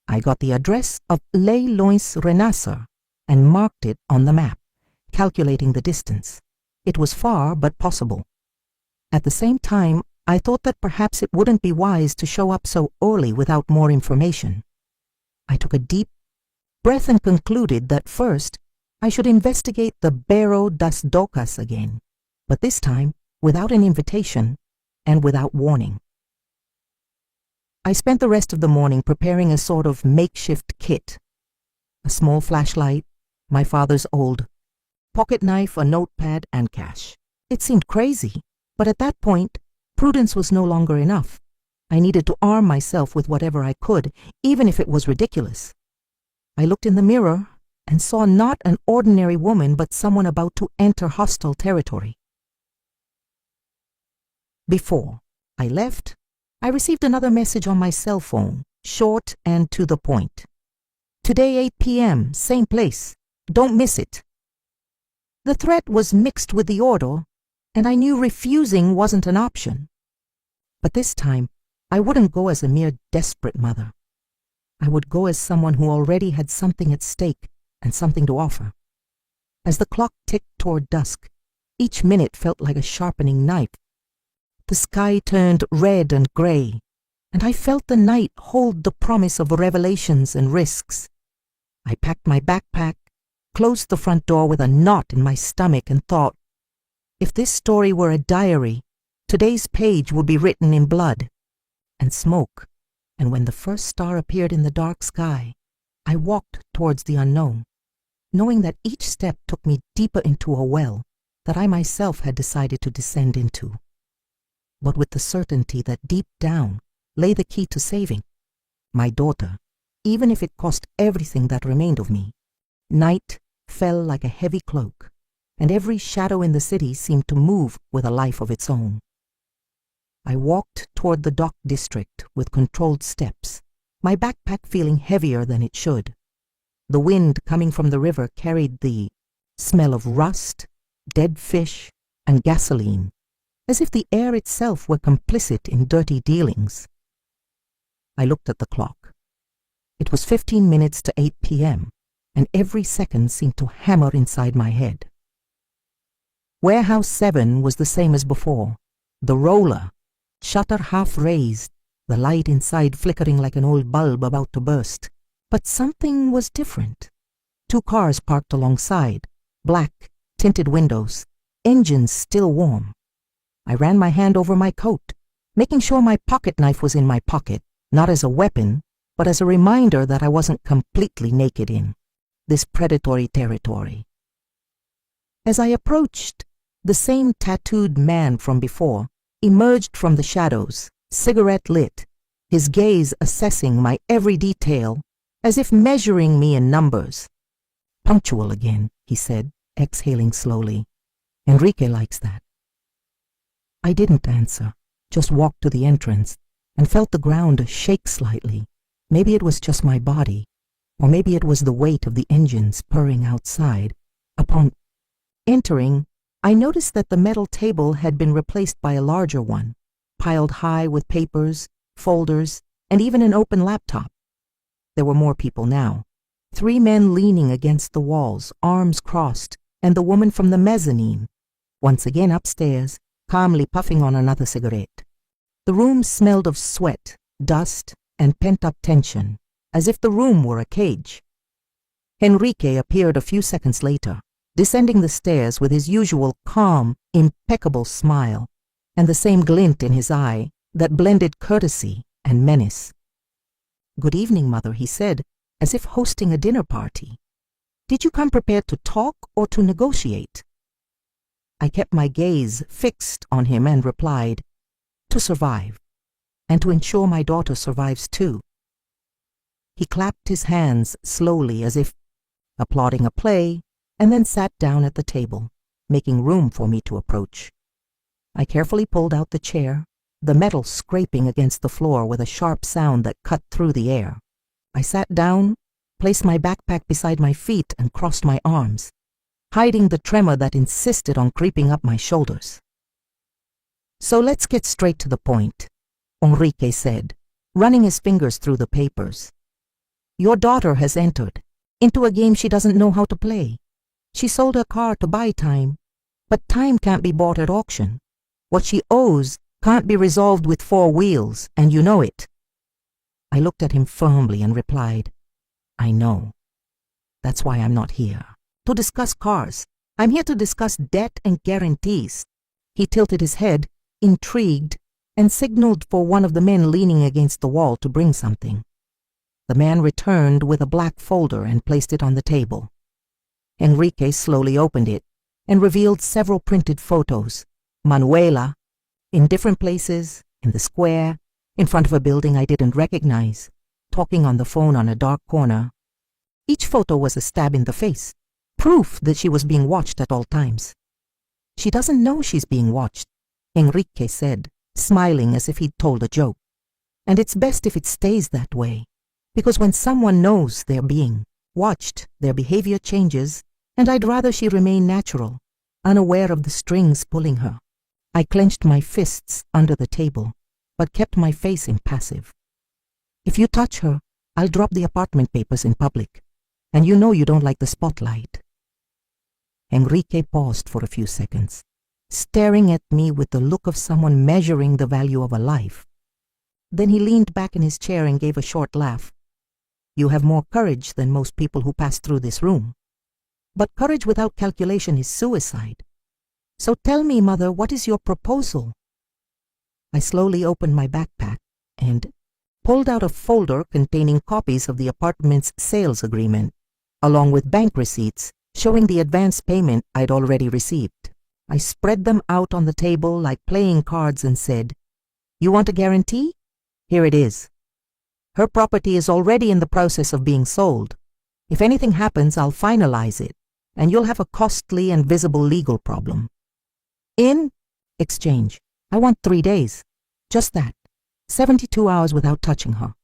I got the address of Les Loins Renasser and marked it on the map, calculating the distance. It was far, but possible. At the same time, I thought that perhaps it wouldn't be wise to show up so early without more information. I took a deep breath and concluded that first I should investigate the Berro das Docas again, but this time without an invitation and without warning. I spent the rest of the morning preparing a sort of makeshift kit. A small flashlight, my father's old pocket knife, a notepad, and cash. It seemed crazy, but at that point, prudence was no longer enough. I needed to arm myself with whatever I could, even if it was ridiculous. I looked in the mirror and saw not an ordinary woman, but someone about to enter hostile territory. Before I left, I received another message on my cell phone, short and to the point. "Today 8 p.m., same place. Don't miss it." The threat was mixed with the order, and I knew refusing wasn't an option. But this time, I wouldn't go as a mere desperate mother. I would go as someone who already had something at stake and something to offer. As the clock ticked toward dusk, each minute felt like a sharpening knife. The sky turned red and gray, and I felt the night hold the promise of revelations and risks. I packed my backpack, closed the front door with a knot in my stomach, and thought, if this story were a diary, today's page would be written in blood and smoke. And when the first star appeared in the dark sky, I walked towards the unknown, knowing that each step took me deeper into a well that I myself had decided to descend into, but with the certainty that deep down lay the key to saving my daughter, even if it cost everything that remained of me. Night fell like a heavy cloak, and every shadow in the city seemed to move with a life of its own. I walked toward the dock district with controlled steps, my backpack feeling heavier than it should. The wind coming from the river carried the smell of rust, dead fish, and gasoline, as if the air itself were complicit in dirty dealings. I looked at the clock. It was 15 minutes to 8 p.m., and every second seemed to hammer inside my head. Warehouse 7 was the same as before. The roller, shutter half raised, the light inside flickering like an old bulb about to burst. But something was different. 2 cars parked alongside, black, tinted windows, engines still warm. I ran my hand over my coat, making sure my pocket knife was in my pocket, not as a weapon, but as a reminder that I wasn't completely naked in this predatory territory. As I approached, the same tattooed man from before emerged from the shadows, cigarette lit, his gaze assessing my every detail, as if measuring me in numbers. "Punctual again," he said, exhaling slowly. "Enrique likes that." I didn't answer, just walked to the entrance and felt the ground shake slightly. Maybe it was just my body, or maybe it was the weight of the engines purring outside. Upon entering, I noticed that the metal table had been replaced by a larger one, piled high with papers, folders, and even an open laptop. There were more people now. 3 men leaning against the walls, arms crossed, and the woman from the mezzanine, once again upstairs, calmly puffing on another cigarette. The room smelled of sweat, dust, and pent-up tension, as if the room were a cage. Enrique appeared a few seconds later, descending the stairs with his usual calm, impeccable smile, and the same glint in his eye that blended courtesy and menace. "Good evening, Mother," he said, as if hosting a dinner party. "Did you come prepared to talk or to negotiate?" I kept my gaze fixed on him and replied, "To survive, and to ensure my daughter survives too." He clapped his hands slowly as if applauding a play, and then sat down at the table, making room for me to approach. I carefully pulled out the chair, the metal scraping against the floor with a sharp sound that cut through the air. I sat down, placed my backpack beside my feet, and crossed my arms, hiding the tremor that insisted on creeping up my shoulders. "So let's get straight to the point," Enrique said, running his fingers through the papers. "Your daughter has entered into a game she doesn't know how to play. She sold her car to buy time, but time can't be bought at auction. What she owes can't be resolved with 4 wheels, and you know it." I looked at him firmly and replied, "I know. That's why I'm not here to discuss cars. I'm here to discuss debt and guarantees." He tilted his head, intrigued, and signaled for one of the men leaning against the wall to bring something. The man returned with a black folder and placed it on the table. Enrique slowly opened it and revealed several printed photos. Manuela, in different places, in the square, in front of a building I didn't recognize, talking on the phone on a dark corner. Each photo was a stab in the face, proof that she was being watched at all times. "She doesn't know she's being watched," Enrique said, smiling as if he'd told a joke. "And it's best if it stays that way, because when someone knows they're being watched, their behavior changes, and I'd rather she remain natural, unaware of the strings pulling her." I clenched my fists under the table, but kept my face impassive. If you touch her, I'll drop the apartment papers in public, and you know you don't like the spotlight. Enrique paused for a few seconds, staring at me with the look of someone measuring the value of a life. Then he leaned back in his chair and gave a short laugh. You have more courage than most people who pass through this room. But courage without calculation is suicide. So tell me, Mother, what is your proposal? I slowly opened my backpack and pulled out a folder containing copies of the apartment's sales agreement, along with bank receipts showing the advance payment I'd already received. I spread them out on the table like playing cards and said, You want a guarantee? Here it is. Her property is already in the process of being sold. If anything happens, I'll finalize it, and you'll have a costly and visible legal problem. In exchange, I want 3 days. Just that. 72 hours without touching her.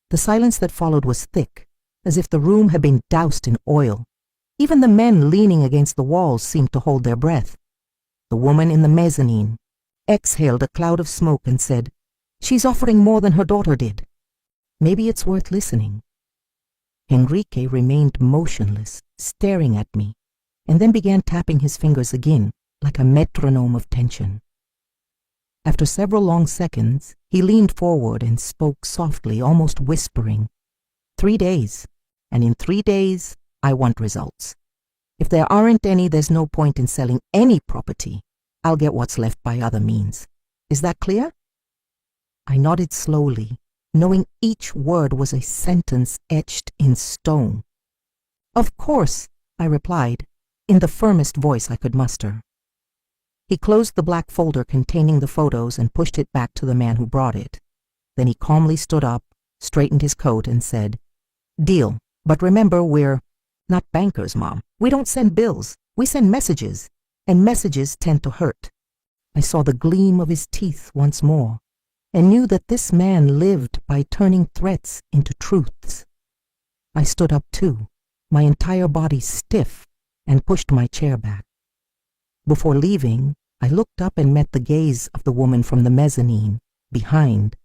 The silence that followed was thick, as if the room had been doused in oil. Even the men leaning against the walls seemed to hold their breath. The woman in the mezzanine exhaled a cloud of smoke and said, She's offering more than her daughter did. Maybe it's worth listening. Enrique remained motionless, staring at me, and then began tapping his fingers again, like a metronome of tension. After several long seconds, he leaned forward and spoke softly, almost whispering. 3 days, and in 3 days, I want results. If there aren't any, there's no point in selling any property. I'll get what's left by other means. Is that clear? I nodded slowly, knowing each word was a sentence etched in stone. Of course, I replied, in the firmest voice I could muster. He closed the black folder containing the photos and pushed it back to the man who brought it. Then he calmly stood up, straightened his coat, and said, Deal, but remember we're not bankers, Mom. We don't send bills. We send messages, and messages tend to hurt. I saw the gleam of his teeth once more, and knew that this man lived by turning threats into truths. I stood up too, my entire body stiff, and pushed my chair back. Before leaving, I looked up and met the gaze of the woman from the mezzanine, behind.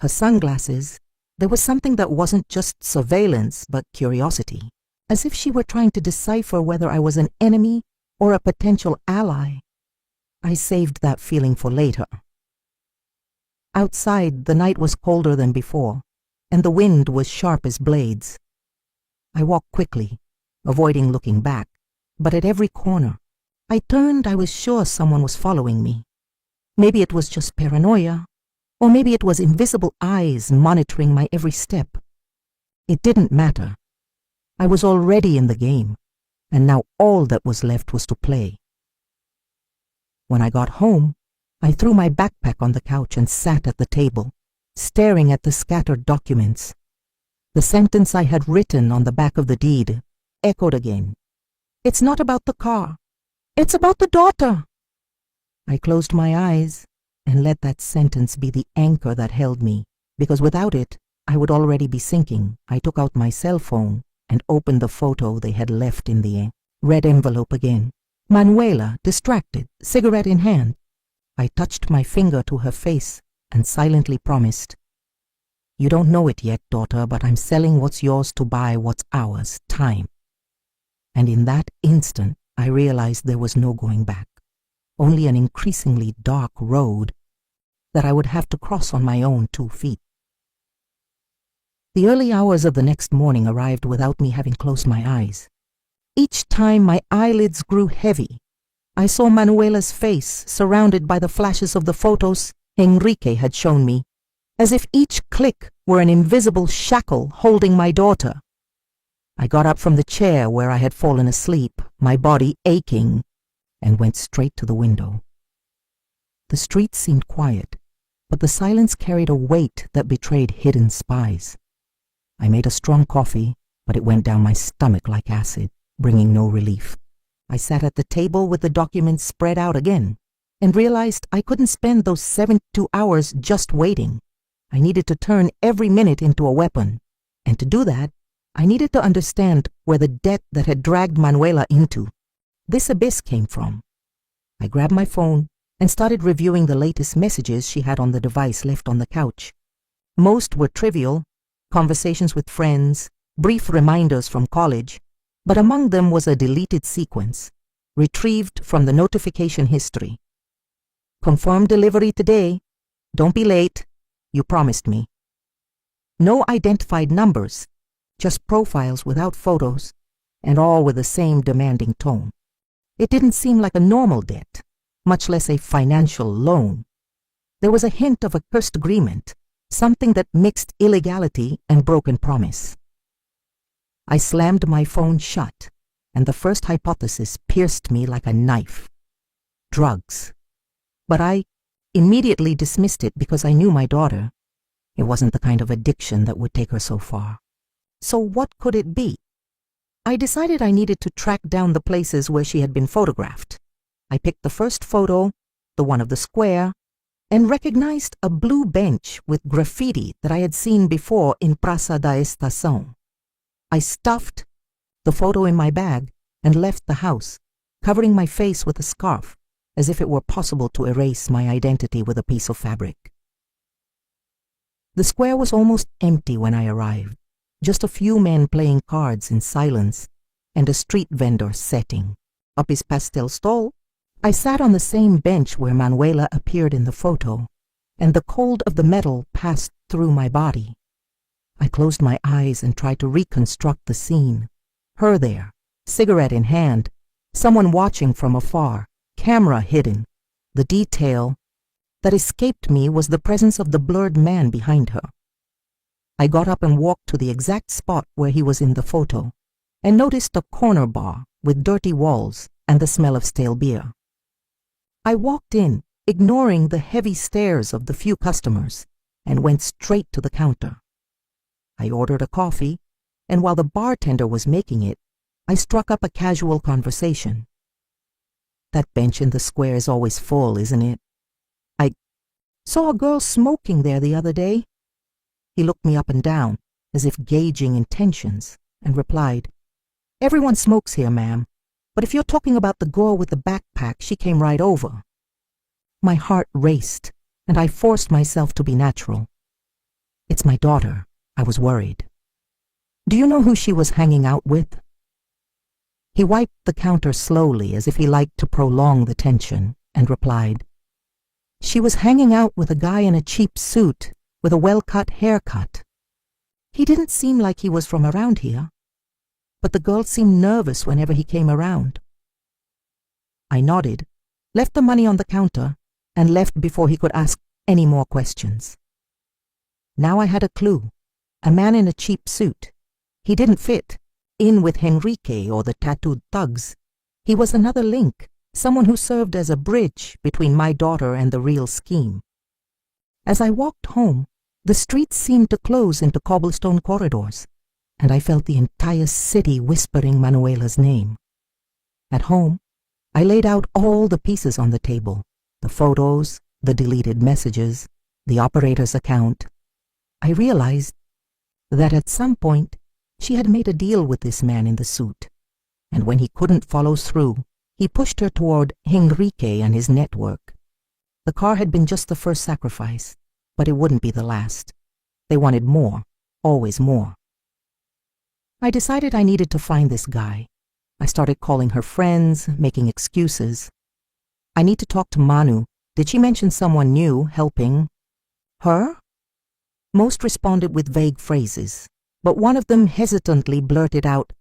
Her sunglasses, there was something that wasn't just surveillance, but curiosity, as if she were trying to decipher whether I was an enemy or a potential ally. I saved that feeling for later. Outside, the night was colder than before, and the wind was sharp as blades. I walked quickly, avoiding looking back, but at every corner I turned, I was sure someone was following me. Maybe it was just paranoia, or maybe it was invisible eyes monitoring my every step. It didn't matter. I was already in the game, and now all that was left was to play. When I got home, I threw my backpack on the couch and sat at the table, staring at the scattered documents. The sentence I had written on the back of the deed echoed again. It's not about the car. It's about the daughter. I closed my eyes and let that sentence be the anchor that held me, because without it, I would already be sinking. I took out my cell phone and opened the photo they had left in the red envelope again. Manuela, distracted, cigarette in hand. I touched my finger to her face and silently promised, You don't know it yet, daughter, but I'm selling what's yours to buy what's ours, time. And in that instant, I realized there was no going back, only an increasingly dark road that I would have to cross on my own 2 feet. The early hours of the next morning arrived without me having closed my eyes. Each time my eyelids grew heavy, I saw Manuela's face surrounded by the flashes of the photos Enrique had shown me, as if each click were an invisible shackle holding my daughter. I got up from the chair where I had fallen asleep, my body aching, and went straight to the window. The street seemed quiet, but the silence carried a weight that betrayed hidden spies. I made a strong coffee, but it went down my stomach like acid, bringing no relief. I sat at the table with the documents spread out again, and realized I couldn't spend those 72 hours just waiting. I needed to turn every minute into a weapon, and to do that, I needed to understand where the debt that had dragged Manuela into this abyss came from. I grabbed my phone and started reviewing the latest messages she had on the device left on the couch. Most were trivial, conversations with friends, brief reminders from college, but among them was a deleted sequence, retrieved from the notification history. "Confirmed delivery today. Don't be late. You promised me." No identified numbers, just profiles without photos, and all with the same demanding tone. It didn't seem like a normal debt, much less a financial loan. There was a hint of a cursed agreement, something that mixed illegality and broken promise. I slammed my phone shut, and the first hypothesis pierced me like a knife. Drugs. But I immediately dismissed it because I knew my daughter. It wasn't the kind of addiction that would take her so far. So what could it be? I decided I needed to track down the places where she had been photographed. I picked the first photo, the one of the square, and recognized a blue bench with graffiti that I had seen before in Praça da Estação. I stuffed the photo in my bag and left the house, covering my face with a scarf, as if it were possible to erase my identity with a piece of fabric. The square was almost empty when I arrived, just a few men playing cards in silence, and a street vendor setting up his pastel stall. I sat on the same bench where Manuela appeared in the photo, and the cold of the metal passed through my body. I closed my eyes and tried to reconstruct the scene. Her there, cigarette in hand, someone watching from afar, camera hidden. The detail that escaped me was the presence of the blurred man behind her. I got up and walked to the exact spot where he was in the photo, and noticed a corner bar with dirty walls and the smell of stale beer. I walked in, ignoring the heavy stares of the few customers, and went straight to the counter. I ordered a coffee, and while the bartender was making it, I struck up a casual conversation. "That bench in the square is always full, isn't it? I saw a girl smoking there the other day." He looked me up and down, as if gauging intentions, and replied, "Everyone smokes here, ma'am, but if you're talking about the girl with the backpack, she came right over." My heart raced, and I forced myself to be natural. "It's my daughter," I was worried. "Do you know who she was hanging out with?" He wiped the counter slowly, as if he liked to prolong the tension, and replied, "She was hanging out with a guy in a cheap suit with a well-cut haircut. He didn't seem like he was from around here, but the girl seemed nervous whenever he came around." I nodded, left the money on the counter, and left before he could ask any more questions. Now I had a clue. A man in a cheap suit. He didn't fit in with Henrique or the tattooed thugs. He was another link, someone who served as a bridge between my daughter and the real scheme. As I walked home, the streets seemed to close into cobblestone corridors, and I felt the entire city whispering Manuela's name. At home, I laid out all the pieces on the table, the photos, the deleted messages, the operator's account. I realized that at some point she had made a deal with this man in the suit, and when he couldn't follow through, he pushed her toward Henrique and his network. The car had been just the first sacrifice, but it wouldn't be the last. They wanted more, always more. I decided I needed to find this guy. I started calling her friends, making excuses. "I need to talk to Manu. Did she mention someone new helping her?" Most responded with vague phrases, but one of them hesitantly blurted out,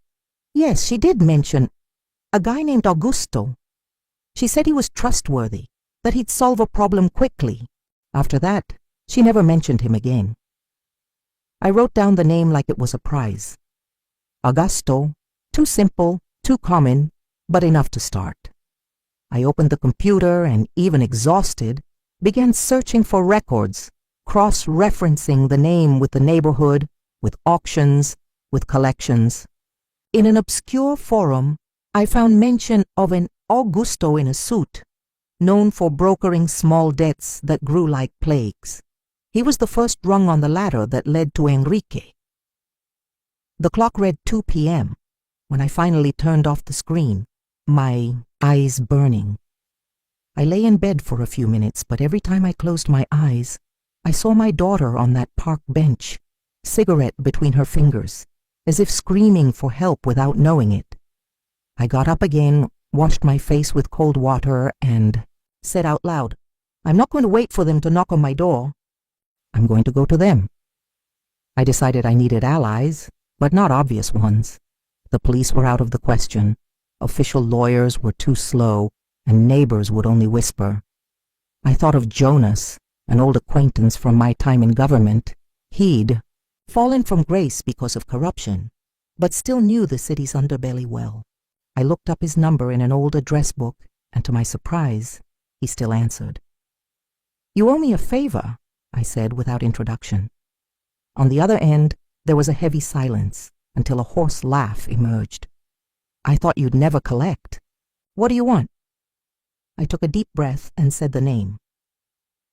"Yes, she did mention a guy named Augusto. She said he was trustworthy, that he'd solve a problem quickly." After that, she never mentioned him again. I wrote down the name like it was a prize. Augusto, too simple, too common, but enough to start. I opened the computer and, even exhausted, began searching for records, cross-referencing the name with the neighborhood, with auctions, with collections. In an obscure forum, I found mention of an Augusto in a suit, known for brokering small debts that grew like plagues. He was the first rung on the ladder that led to Enrique. The clock read 2 p.m. when I finally turned off the screen, my eyes burning. I lay in bed for a few minutes, but every time I closed my eyes, I saw my daughter on that park bench, cigarette between her fingers, as if screaming for help without knowing it. I got up again, washed my face with cold water, and said out loud, "I'm not going to wait for them to knock on my door. I'm going to go to them." I decided I needed allies, but not obvious ones. The police were out of the question. Official lawyers were too slow, and neighbors would only whisper. I thought of Jonas, an old acquaintance from my time in government. He'd fallen from grace because of corruption, but still knew the city's underbelly well. I looked up his number in an old address book, and to my surprise, he still answered. "You owe me a favor," I said without introduction. On the other end, there was a heavy silence until a hoarse laugh emerged. "I thought you'd never collect. What do you want?" I took a deep breath and said the name.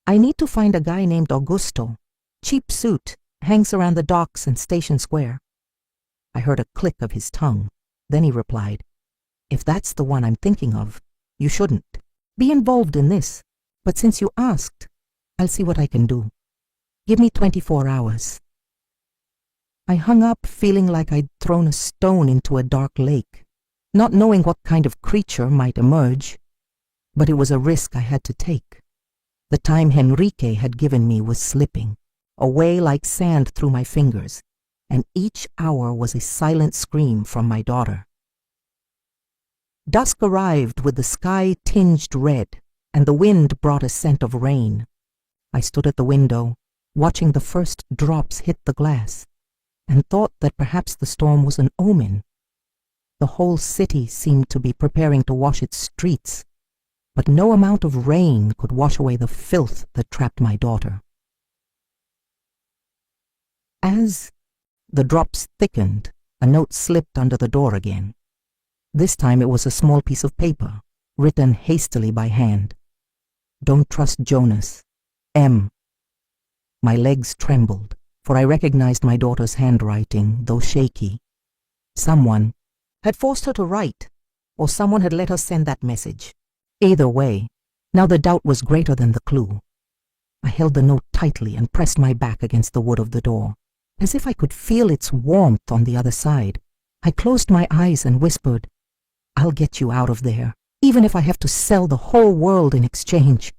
"I need to find a guy named Augusto. Cheap suit, hangs around the docks and Station Square." I heard a click of his tongue. Then he replied, "If that's the one I'm thinking of, you shouldn't be involved in this. But since you asked, I'll see what I can do. Give me 24 hours. I hung up feeling like I'd thrown a stone into a dark lake, not knowing what kind of creature might emerge, but it was a risk I had to take. The time Henrique had given me was slipping, away like sand through my fingers, and each hour was a silent scream from my daughter. Dusk arrived with the sky tinged red, and the wind brought a scent of rain. I stood at the window, watching the first drops hit the glass, and thought that perhaps the storm was an omen. The whole city seemed to be preparing to wash its streets, but no amount of rain could wash away the filth that trapped my daughter. As the drops thickened, a note slipped under the door again. This time it was a small piece of paper, written hastily by hand. "Don't trust Jonas. M." My legs trembled, for I recognized my daughter's handwriting, though shaky. Someone had forced her to write, or someone had let her send that message. Either way, now the doubt was greater than the clue. I held the note tightly and pressed my back against the wood of the door, as if I could feel its warmth on the other side. I closed my eyes and whispered, "I'll get you out of there, even if I have to sell the whole world in exchange."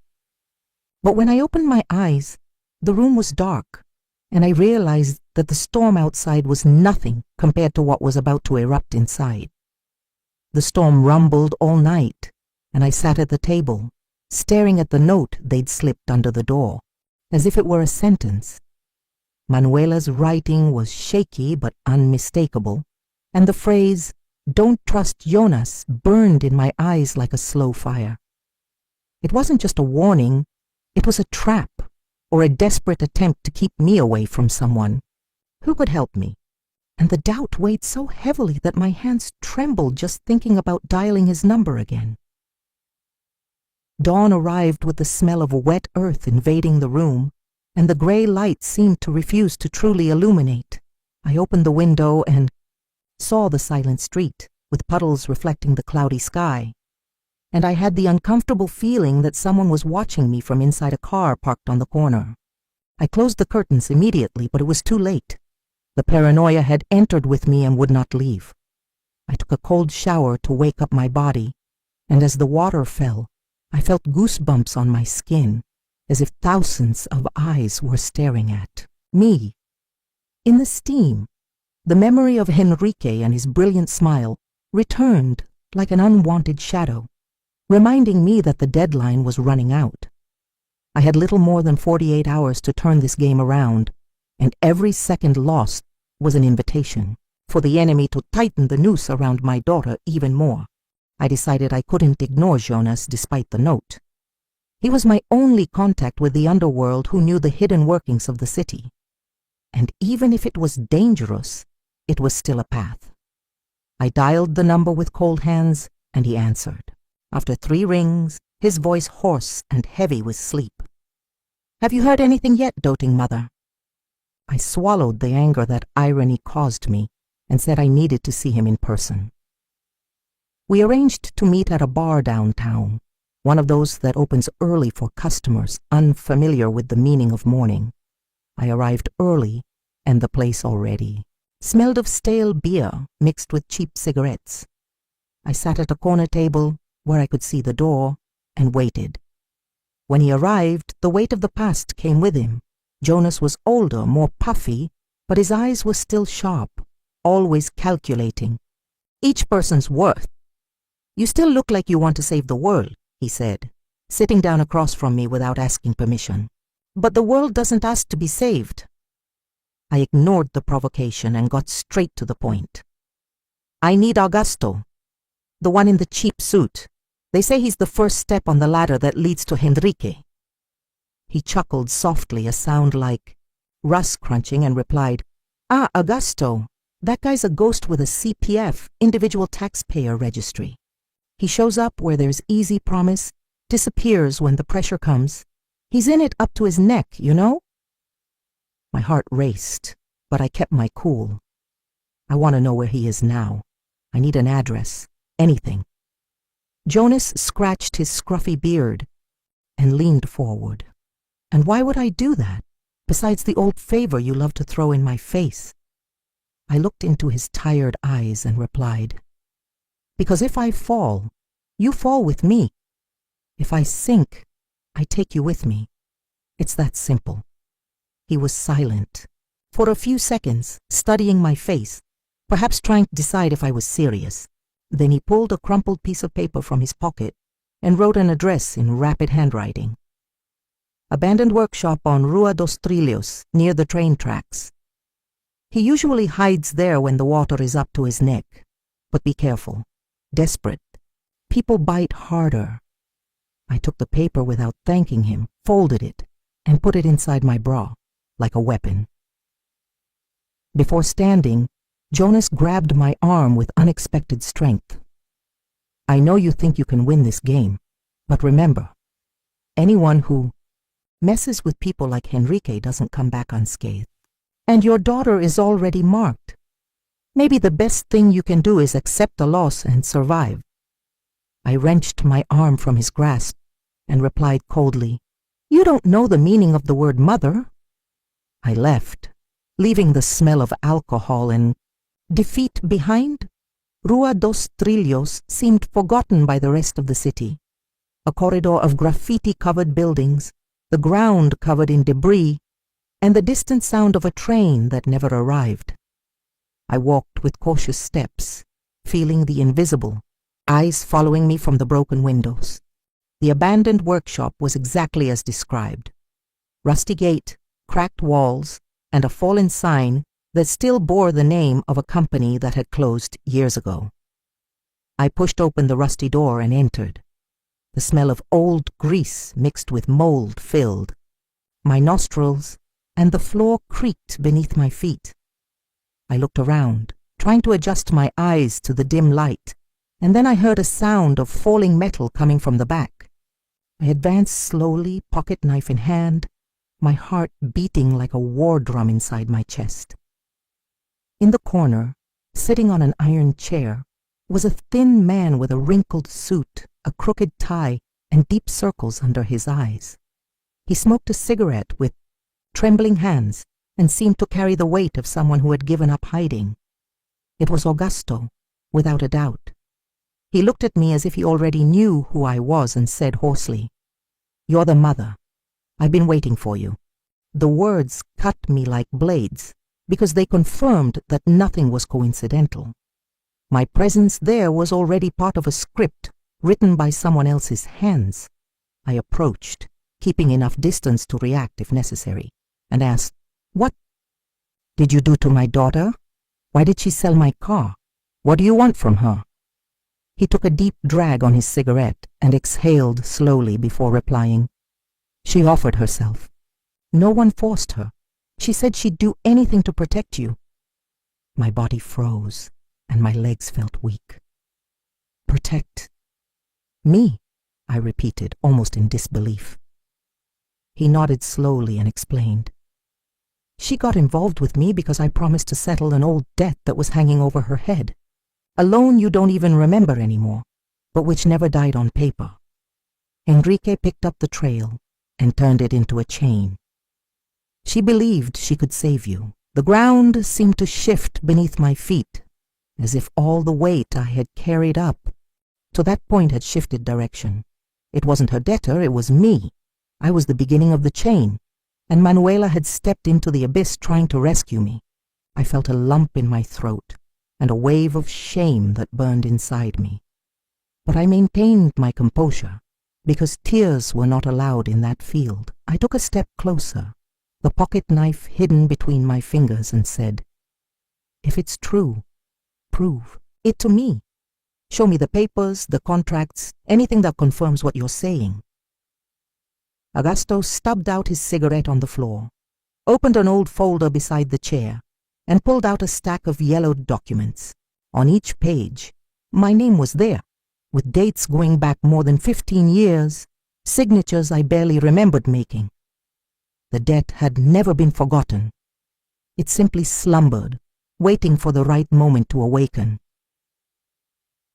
But when I opened my eyes, the room was dark, and I realized that the storm outside was nothing compared to what was about to erupt inside. The storm rumbled all night, and I sat at the table, staring at the note they'd slipped under the door, as if it were a sentence. Manuela's writing was shaky but unmistakable, and the phrase, "Don't trust Jonas," burned in my eyes like a slow fire. It wasn't just a warning, it was a trap, or a desperate attempt to keep me away from someone. Who could help me? And the doubt weighed so heavily that my hands trembled just thinking about dialing his number again. Dawn arrived with the smell of wet earth invading the room, and the gray light seemed to refuse to truly illuminate. I opened the window and saw the silent street, with puddles reflecting the cloudy sky, and I had the uncomfortable feeling that someone was watching me from inside a car parked on the corner. I closed the curtains immediately, but it was too late. The paranoia had entered with me and would not leave. I took a cold shower to wake up my body, and as the water fell, I felt goosebumps on my skin, as if thousands of eyes were staring at me. In the steam, the memory of Henrique and his brilliant smile returned like an unwanted shadow, reminding me that the deadline was running out. I had little more than 48 hours to turn this game around, and every second lost was an invitation for the enemy to tighten the noose around my daughter even more. I decided I couldn't ignore Jonas despite the note. He was my only contact with the underworld who knew the hidden workings of the city. And even if it was dangerous, it was still a path. I dialed the number with cold hands, and he answered. After 3 rings, his voice hoarse and heavy with sleep. "Have you heard anything yet, doting mother?" I swallowed the anger that irony caused me and said I needed to see him in person. We arranged to meet at a bar downtown, one of those that opens early for customers unfamiliar with the meaning of morning. I arrived early, and the place already smelled of stale beer mixed with cheap cigarettes. I sat at a corner table where I could see the door and waited. When he arrived, the weight of the past came with him. Jonas was older, more puffy, but his eyes were still sharp, always calculating. Each person's worth. "You still look like you want to save the world," he said, sitting down across from me without asking permission. "But the world doesn't ask to be saved." I ignored the provocation and got straight to the point. "I need Augusto, the one in the cheap suit. They say he's the first step on the ladder that leads to Henrique." He chuckled softly, a sound like rust crunching, and replied, "Ah, Augusto, that guy's a ghost with a CPF, individual taxpayer registry. He shows up where there's easy promise, disappears when the pressure comes. He's in it up to his neck, you know?" My heart raced, but I kept my cool. "I want to know where he is now. I need an address, anything." Jonas scratched his scruffy beard and leaned forward. "And why would I do that, besides the old favor you love to throw in my face?" I looked into his tired eyes and replied, "Because if I fall, you fall with me. If I sink, I take you with me. It's that simple." He was silent for a few seconds, studying my face, perhaps trying to decide if I was serious. Then he pulled a crumpled piece of paper from his pocket and wrote an address in rapid handwriting. "Abandoned workshop on Rua dos Trilhos, near the train tracks. He usually hides there when the water is up to his neck. But be careful. Desperate. People bite harder." I took the paper without thanking him, folded it, and put it inside my bra, like a weapon. Before standing, Jonas grabbed my arm with unexpected strength. "I know you think you can win this game, but remember, anyone who messes with people like Henrique doesn't come back unscathed. And your daughter is already marked. Maybe the best thing you can do is accept the loss and survive." I wrenched my arm from his grasp and replied coldly, "You don't know the meaning of the word mother." I left, leaving the smell of alcohol and defeat behind. Rua dos Trilhos seemed forgotten by the rest of the city. A corridor of graffiti-covered buildings, the ground covered in debris, and the distant sound of a train that never arrived. I walked with cautious steps, feeling the invisible, eyes following me from the broken windows. The abandoned workshop was exactly as described. Rusty gate, cracked walls, and a fallen sign that still bore the name of a company that had closed years ago. I pushed open the rusty door and entered. The smell of old grease mixed with mold filled my nostrils, and the floor creaked beneath my feet. I looked around, trying to adjust my eyes to the dim light, and then I heard a sound of falling metal coming from the back. I advanced slowly, pocket knife in hand, my heart beating like a war drum inside my chest. In the corner, sitting on an iron chair, was a thin man with a wrinkled suit, a crooked tie, and deep circles under his eyes. He smoked a cigarette with trembling hands and seemed to carry the weight of someone who had given up hiding. It was Augusto, without a doubt. He looked at me as if he already knew who I was and said hoarsely, "You're the mother. I've been waiting for you." The words cut me like blades because they confirmed that nothing was coincidental. My presence there was already part of a script written by someone else's hands. I approached, keeping enough distance to react if necessary, and asked, "What did you do to my daughter? Why did she sell my car? What do you want from her?" He took a deep drag on his cigarette and exhaled slowly before replying, "She offered herself. No one forced her. She said she'd do anything to protect you." My body froze and my legs felt weak. "Protect me?" I repeated, almost in disbelief. He nodded slowly and explained. "She got involved with me because I promised to settle an old debt that was hanging over her head. A loan you don't even remember anymore, but which never died on paper. Enrique picked up the trail and turned it into a chain. She believed she could save you. The ground seemed to shift beneath my feet, as if all the weight I had carried up to that point had shifted direction. It wasn't her debtor, it was me. I was the beginning of the chain, and Manuela had stepped into the abyss trying to rescue me. I felt a lump in my throat and a wave of shame that burned inside me. But I maintained my composure, because tears were not allowed in that field. I took a step closer, the pocket knife hidden between my fingers, and said, "If it's true, prove it to me. Show me the papers, the contracts, anything that confirms what you're saying." Augusto stubbed out his cigarette on the floor, opened an old folder beside the chair, and pulled out a stack of yellowed documents. On each page, my name was there, with dates going back more than 15 years, signatures I barely remembered making. The debt had never been forgotten. It simply slumbered, waiting for the right moment to awaken.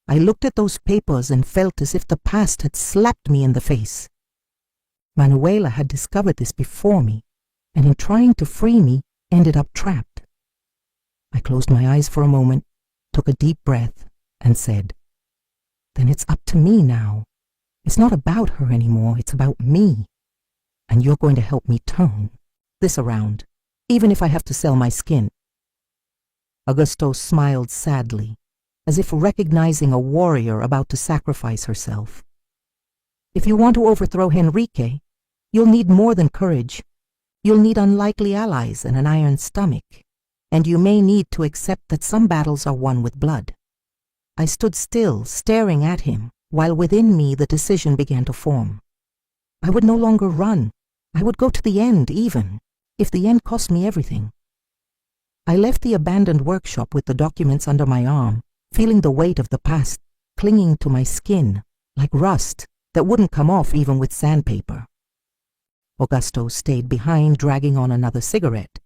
I looked at those papers and felt as if the past had slapped me in the face. Manuela had discovered this before me, and in trying to free me, ended up trapped. I closed my eyes for a moment, took a deep breath, and said, "Then it's up to me now. It's not about her anymore, it's about me. And you're going to help me turn this around, even if I have to sell my skin." Augusto smiled sadly, as if recognizing a warrior about to sacrifice herself. "If you want to overthrow Enrique, you'll need more than courage. You'll need unlikely allies and an iron stomach, and you may need to accept that some battles are won with blood." I stood still, staring at him, while within me the decision began to form. I would no longer run. I would go to the end, even if the end cost me everything. I left the abandoned workshop with the documents under my arm, feeling the weight of the past clinging to my skin like rust that wouldn't come off even with sandpaper. Augusto stayed behind, dragging on another cigarette,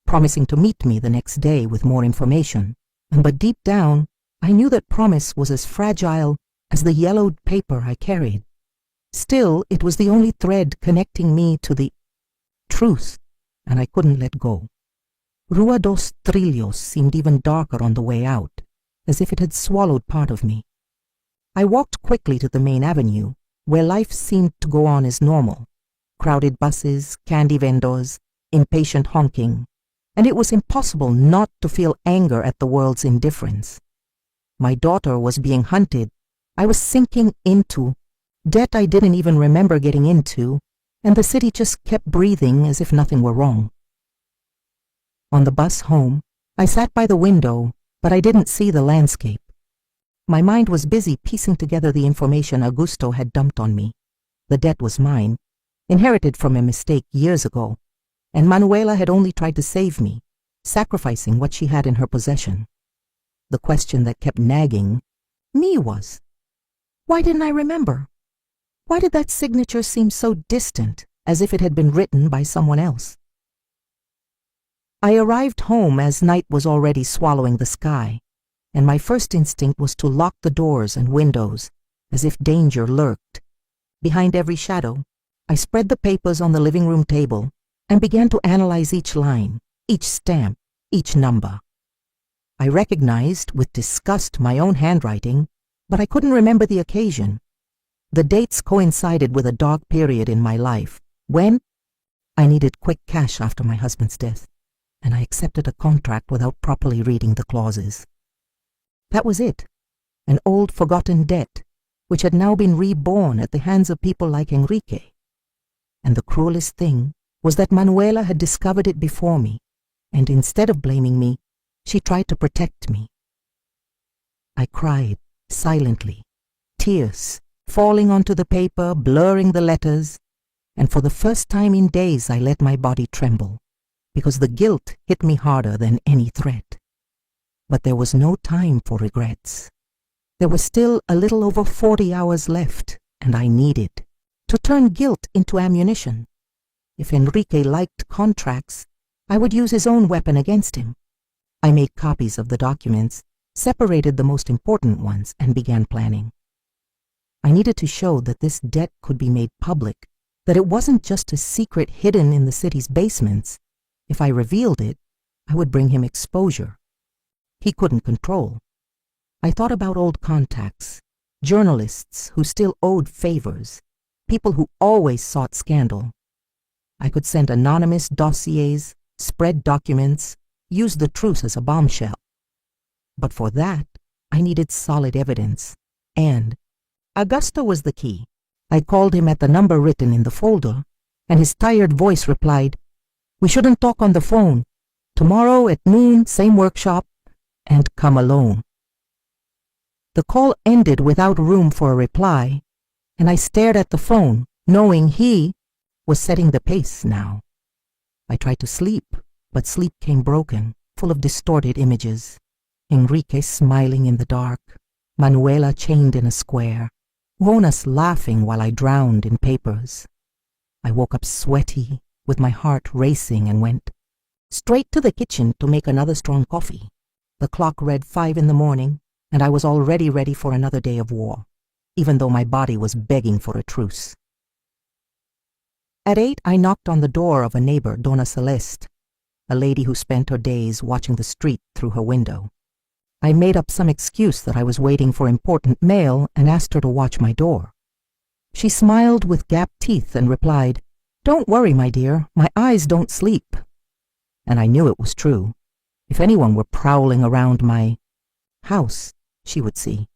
promising to meet me the next day with more information. But deep down, I knew that promise was as fragile as the yellowed paper I carried. Still, it was the only thread connecting me to the truth, and I couldn't let go. Rua dos Trilhos seemed even darker on the way out, as if it had swallowed part of me. I walked quickly to the main avenue, where life seemed to go on as normal. Crowded buses, candy vendors, impatient honking, and it was impossible not to feel anger at the world's indifference. My daughter was being hunted. I was sinking into debt I didn't even remember getting into, and the city just kept breathing as if nothing were wrong. On the bus home, I sat by the window, but I didn't see the landscape. My mind was busy piecing together the information Augusto had dumped on me. The debt was mine, inherited from a mistake years ago, and Manuela had only tried to save me, sacrificing what she had in her possession. The question that kept nagging me was, why didn't I remember? Why did that signature seem so distant, as if it had been written by someone else? I arrived home as night was already swallowing the sky, and my first instinct was to lock the doors and windows, as if danger lurked. Behind every shadow, I spread the papers on the living room table and began to analyze each line, each stamp, each number. I recognized with disgust my own handwriting, but I couldn't remember the occasion. The dates coincided with a dark period in my life, when I needed quick cash after my husband's death, and I accepted a contract without properly reading the clauses. That was it, an old forgotten debt, which had now been reborn at the hands of people like Enrique. And the cruelest thing was that Manuela had discovered it before me, and instead of blaming me, she tried to protect me. I cried silently, tears falling onto the paper, blurring the letters, and for the first time in days I let my body tremble, because the guilt hit me harder than any threat. But there was no time for regrets. There was still a little over 40 hours left, and I needed to turn guilt into ammunition. If Enrique liked contracts, I would use his own weapon against him. I made copies of the documents, separated the most important ones, and began planning. I needed to show that this debt could be made public, that it wasn't just a secret hidden in the city's basements. If I revealed it, I would bring him exposure he couldn't control. I thought about old contacts, journalists who still owed favors, people who always sought scandal. I could send anonymous dossiers, spread documents, use the truth as a bombshell. But for that, I needed solid evidence, and Augusto was the key. I called him at the number written in the folder, and his tired voice replied, "We shouldn't talk on the phone. Tomorrow at noon, same workshop, and come alone." The call ended without room for a reply, and I stared at the phone, knowing he was setting the pace now. I tried to sleep, but sleep came broken, full of distorted images. Enrique smiling in the dark, Manuela chained in a square, Jonas laughing while I drowned in papers. I woke up sweaty, with my heart racing, and went straight to the kitchen to make another strong coffee. The clock read 5 in the morning, and I was already ready for another day of war, even though my body was begging for a truce. At 8, I knocked on the door of a neighbor, Donna Celeste, a lady who spent her days watching the street through her window. I made up some excuse that I was waiting for important mail and asked her to watch my door. She smiled with gapped teeth and replied, "Don't worry, my dear, my eyes don't sleep." And I knew it was true. If anyone were prowling around my house, she would see.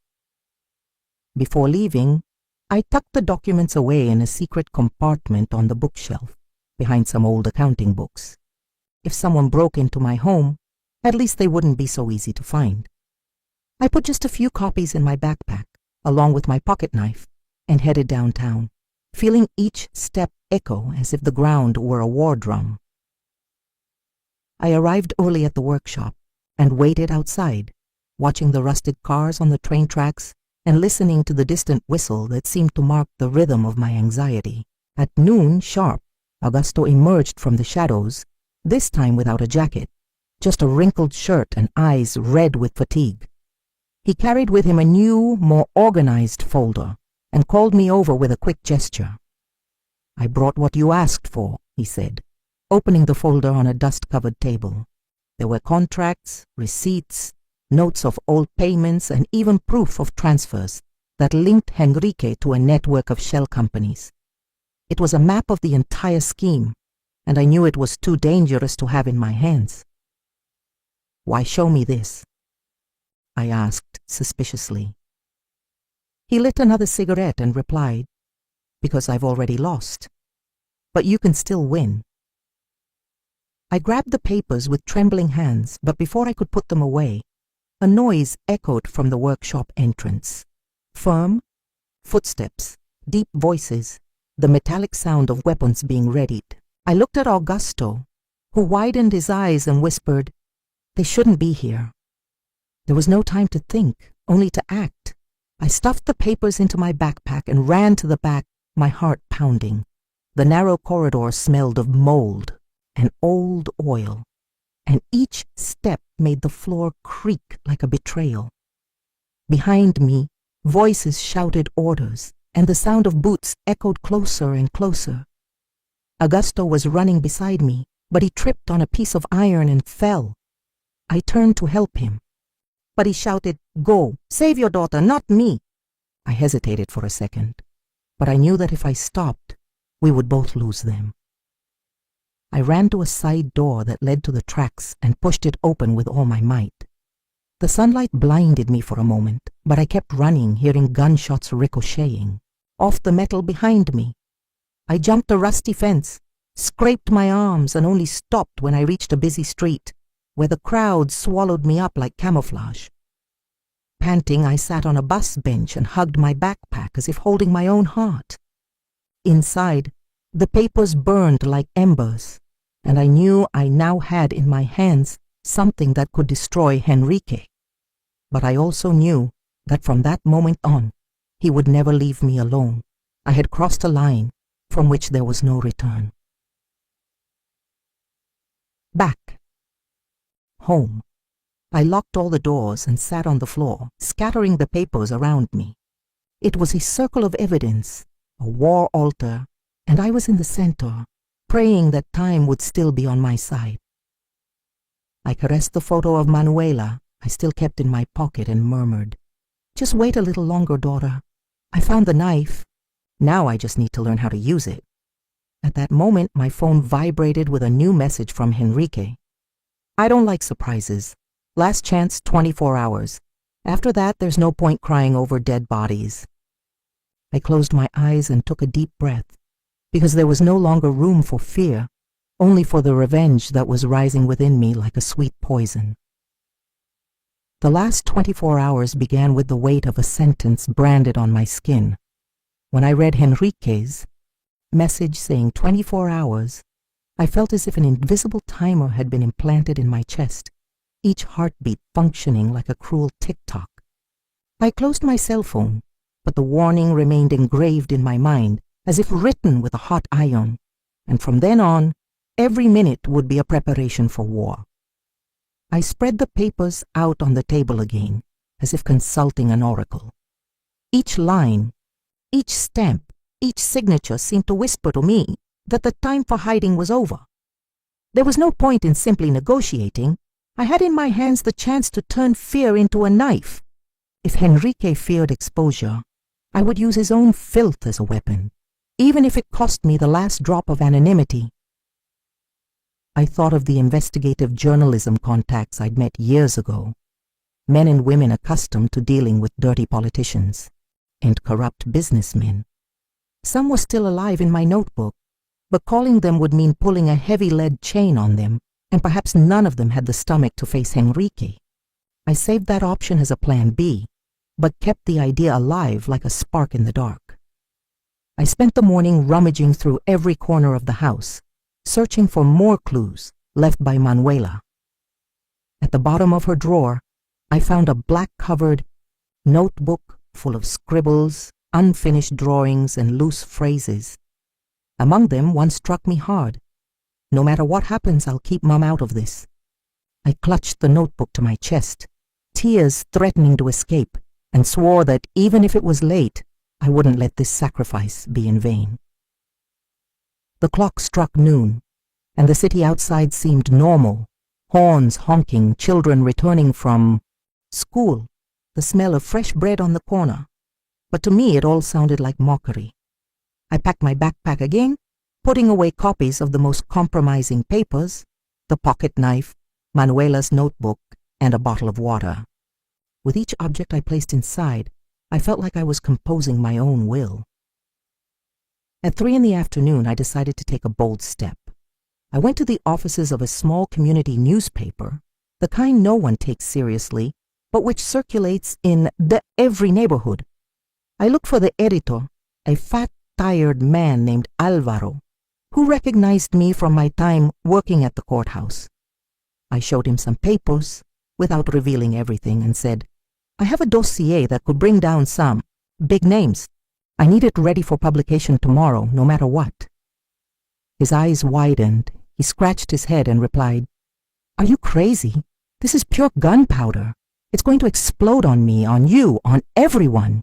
Before leaving, I tucked the documents away in a secret compartment on the bookshelf, behind some old accounting books. If someone broke into my home, at least they wouldn't be so easy to find. I put just a few copies in my backpack, along with my pocket knife, and headed downtown, feeling each step echo as if the ground were a war drum. I arrived early at the workshop and waited outside, watching the rusted cars on the train tracks and listening to the distant whistle that seemed to mark the rhythm of my anxiety. At noon sharp, Augusto emerged from the shadows, this time without a jacket, just a wrinkled shirt and eyes red with fatigue. He carried with him a new, more organized folder and called me over with a quick gesture. "I brought what you asked for," he said, opening the folder on a dust-covered table. There were contracts, receipts, notes of old payments, and even proof of transfers that linked Henrique to a network of shell companies. It was a map of the entire scheme, and I knew it was too dangerous to have in my hands. "Why show me this?" I asked suspiciously. He lit another cigarette and replied, "Because I've already lost. But you can still win." I grabbed the papers with trembling hands, but before I could put them away, a noise echoed from the workshop entrance. Firm footsteps, deep voices, the metallic sound of weapons being readied. I looked at Augusto, who widened his eyes and whispered, "They shouldn't be here." There was no time to think, only to act. I stuffed the papers into my backpack and ran to the back, my heart pounding. The narrow corridor smelled of mold and old oil, and each step made the floor creak like a betrayal. Behind me, voices shouted orders, and the sound of boots echoed closer and closer. Augusto was running beside me, but he tripped on a piece of iron and fell. I turned to help him, but he shouted, "Go, save your daughter, not me." I hesitated for a second, but I knew that if I stopped, we would both lose them. I ran to a side door that led to the tracks and pushed it open with all my might. The sunlight blinded me for a moment, but I kept running, hearing gunshots ricocheting off the metal behind me. I jumped a rusty fence, scraped my arms, and only stopped when I reached a busy street, where the crowd swallowed me up like camouflage. Panting, I sat on a bus bench and hugged my backpack as if holding my own heart. Inside, the papers burned like embers, and I knew I now had in my hands something that could destroy Henrique. But I also knew that from that moment on, he would never leave me alone. I had crossed a line from which there was no return. Back. Home. I locked all the doors and sat on the floor, scattering the papers around me. It was a circle of evidence, a war altar, and I was in the center, praying that time would still be on my side. I caressed the photo of Manuela I still kept in my pocket and murmured, "Just wait a little longer, daughter. I found the knife. Now I just need to learn how to use it." At that moment, my phone vibrated with a new message from Henrique. "I don't like surprises. Last chance, 24 hours. After that, there's no point crying over dead bodies." I closed my eyes and took a deep breath, because there was no longer room for fear, only for the revenge that was rising within me like a sweet poison. The last 24 hours began with the weight of a sentence branded on my skin. When I read Henrique's message saying 24 hours, I felt as if an invisible timer had been implanted in my chest, each heartbeat functioning like a cruel tick-tock. I closed my cell phone, but the warning remained engraved in my mind, as if written with a hot iron, and from then on, every minute would be a preparation for war. I spread the papers out on the table again, as if consulting an oracle. Each line, each stamp, each signature seemed to whisper to me that the time for hiding was over. There was no point in simply negotiating. I had in my hands the chance to turn fear into a knife. If Henrique feared exposure, I would use his own filth as a weapon, even if it cost me the last drop of anonymity. I thought of the investigative journalism contacts I'd met years ago, men and women accustomed to dealing with dirty politicians and corrupt businessmen. Some were still alive in my notebook, but calling them would mean pulling a heavy lead chain on them, and perhaps none of them had the stomach to face Henrique. I saved that option as a plan B, but kept the idea alive like a spark in the dark. I spent the morning rummaging through every corner of the house, searching for more clues left by Manuela. At the bottom of her drawer, I found a black-covered notebook full of scribbles, unfinished drawings, and loose phrases. Among them, one struck me hard. "No matter what happens, I'll keep Mom out of this." I clutched the notebook to my chest, tears threatening to escape, and swore that even if it was late, I wouldn't let this sacrifice be in vain. The clock struck noon, and the city outside seemed normal, horns honking, children returning from school, the smell of fresh bread on the corner. But to me it all sounded like mockery. I packed my backpack again, putting away copies of the most compromising papers, the pocket knife, Manuela's notebook, and a bottle of water. With each object I placed inside, I felt like I was composing my own will. At 3 in the afternoon, I decided to take a bold step. I went to the offices of a small community newspaper, the kind no one takes seriously, but which circulates in every neighborhood. I looked for the editor, a fat, tired man named Alvaro, who recognized me from my time working at the courthouse. I showed him some papers, without revealing everything, and said, "I have a dossier that could bring down some big names. I need it ready for publication tomorrow, no matter what." His eyes widened. He scratched his head and replied, "Are you crazy? This is pure gunpowder. It's going to explode on me, on you, on everyone."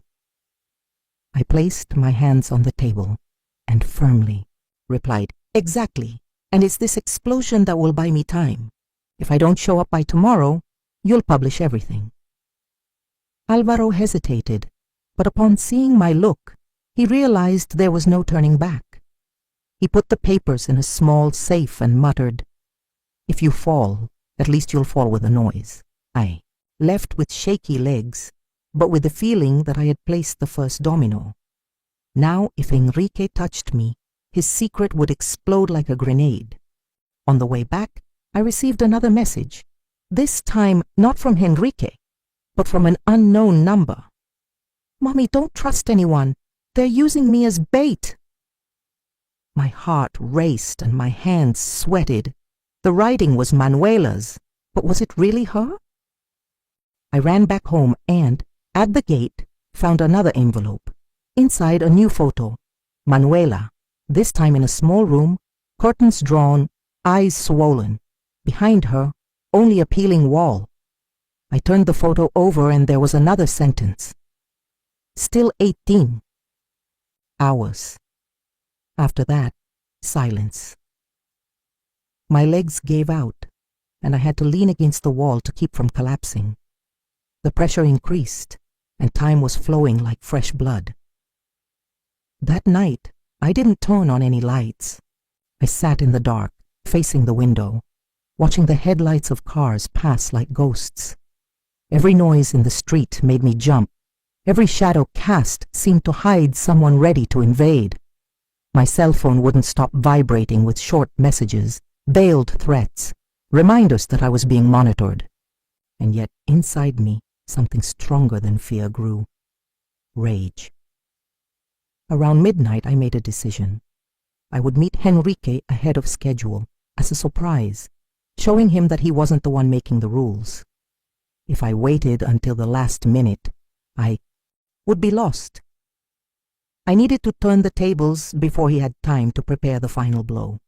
I placed my hands on the table and firmly replied, "Exactly, and it's this explosion that will buy me time. If I don't show up by tomorrow, you'll publish everything." Alvaro hesitated, but upon seeing my look, he realized there was no turning back. He put the papers in a small safe and muttered, "If you fall, at least you'll fall with a noise." I left with shaky legs, but with the feeling that I had placed the first domino. Now, if Enrique touched me, his secret would explode like a grenade. On the way back, I received another message, this time not from Enrique, but from an unknown number. "Mommy, don't trust anyone. They're using me as bait." My heart raced and my hands sweated. The writing was Manuela's, but was it really her? I ran back home and, at the gate, found another envelope. Inside, a new photo. Manuela, this time in a small room, curtains drawn, eyes swollen. Behind her, only a peeling wall. I turned the photo over and there was another sentence. still 18. Hours. After that, silence. My legs gave out, and I had to lean against the wall to keep from collapsing. The pressure increased, and time was flowing like fresh blood. That night, I didn't turn on any lights. I sat in the dark, facing the window, watching the headlights of cars pass like ghosts. Every noise in the street made me jump. Every shadow cast seemed to hide someone ready to invade. My cell phone wouldn't stop vibrating with short messages, veiled threats, reminders that I was being monitored. And yet inside me, something stronger than fear grew. Rage. Around midnight, I made a decision. I would meet Henrique ahead of schedule, as a surprise, showing him that he wasn't the one making the rules. If I waited until the last minute, I would be lost. I needed to turn the tables before he had time to prepare the final blow.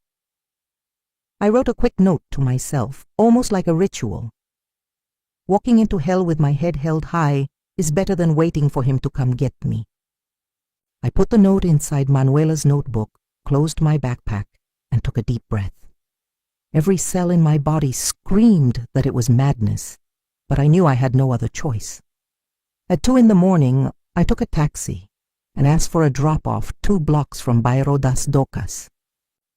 I wrote a quick note to myself, almost like a ritual. Walking into hell with my head held high is better than waiting for him to come get me. I put the note inside Manuela's notebook, closed my backpack, and took a deep breath. Every cell in my body screamed that it was madness, but I knew I had no other choice. At 2 a.m, I took a taxi and asked for a drop-off 2 blocks from Bairro das Docas.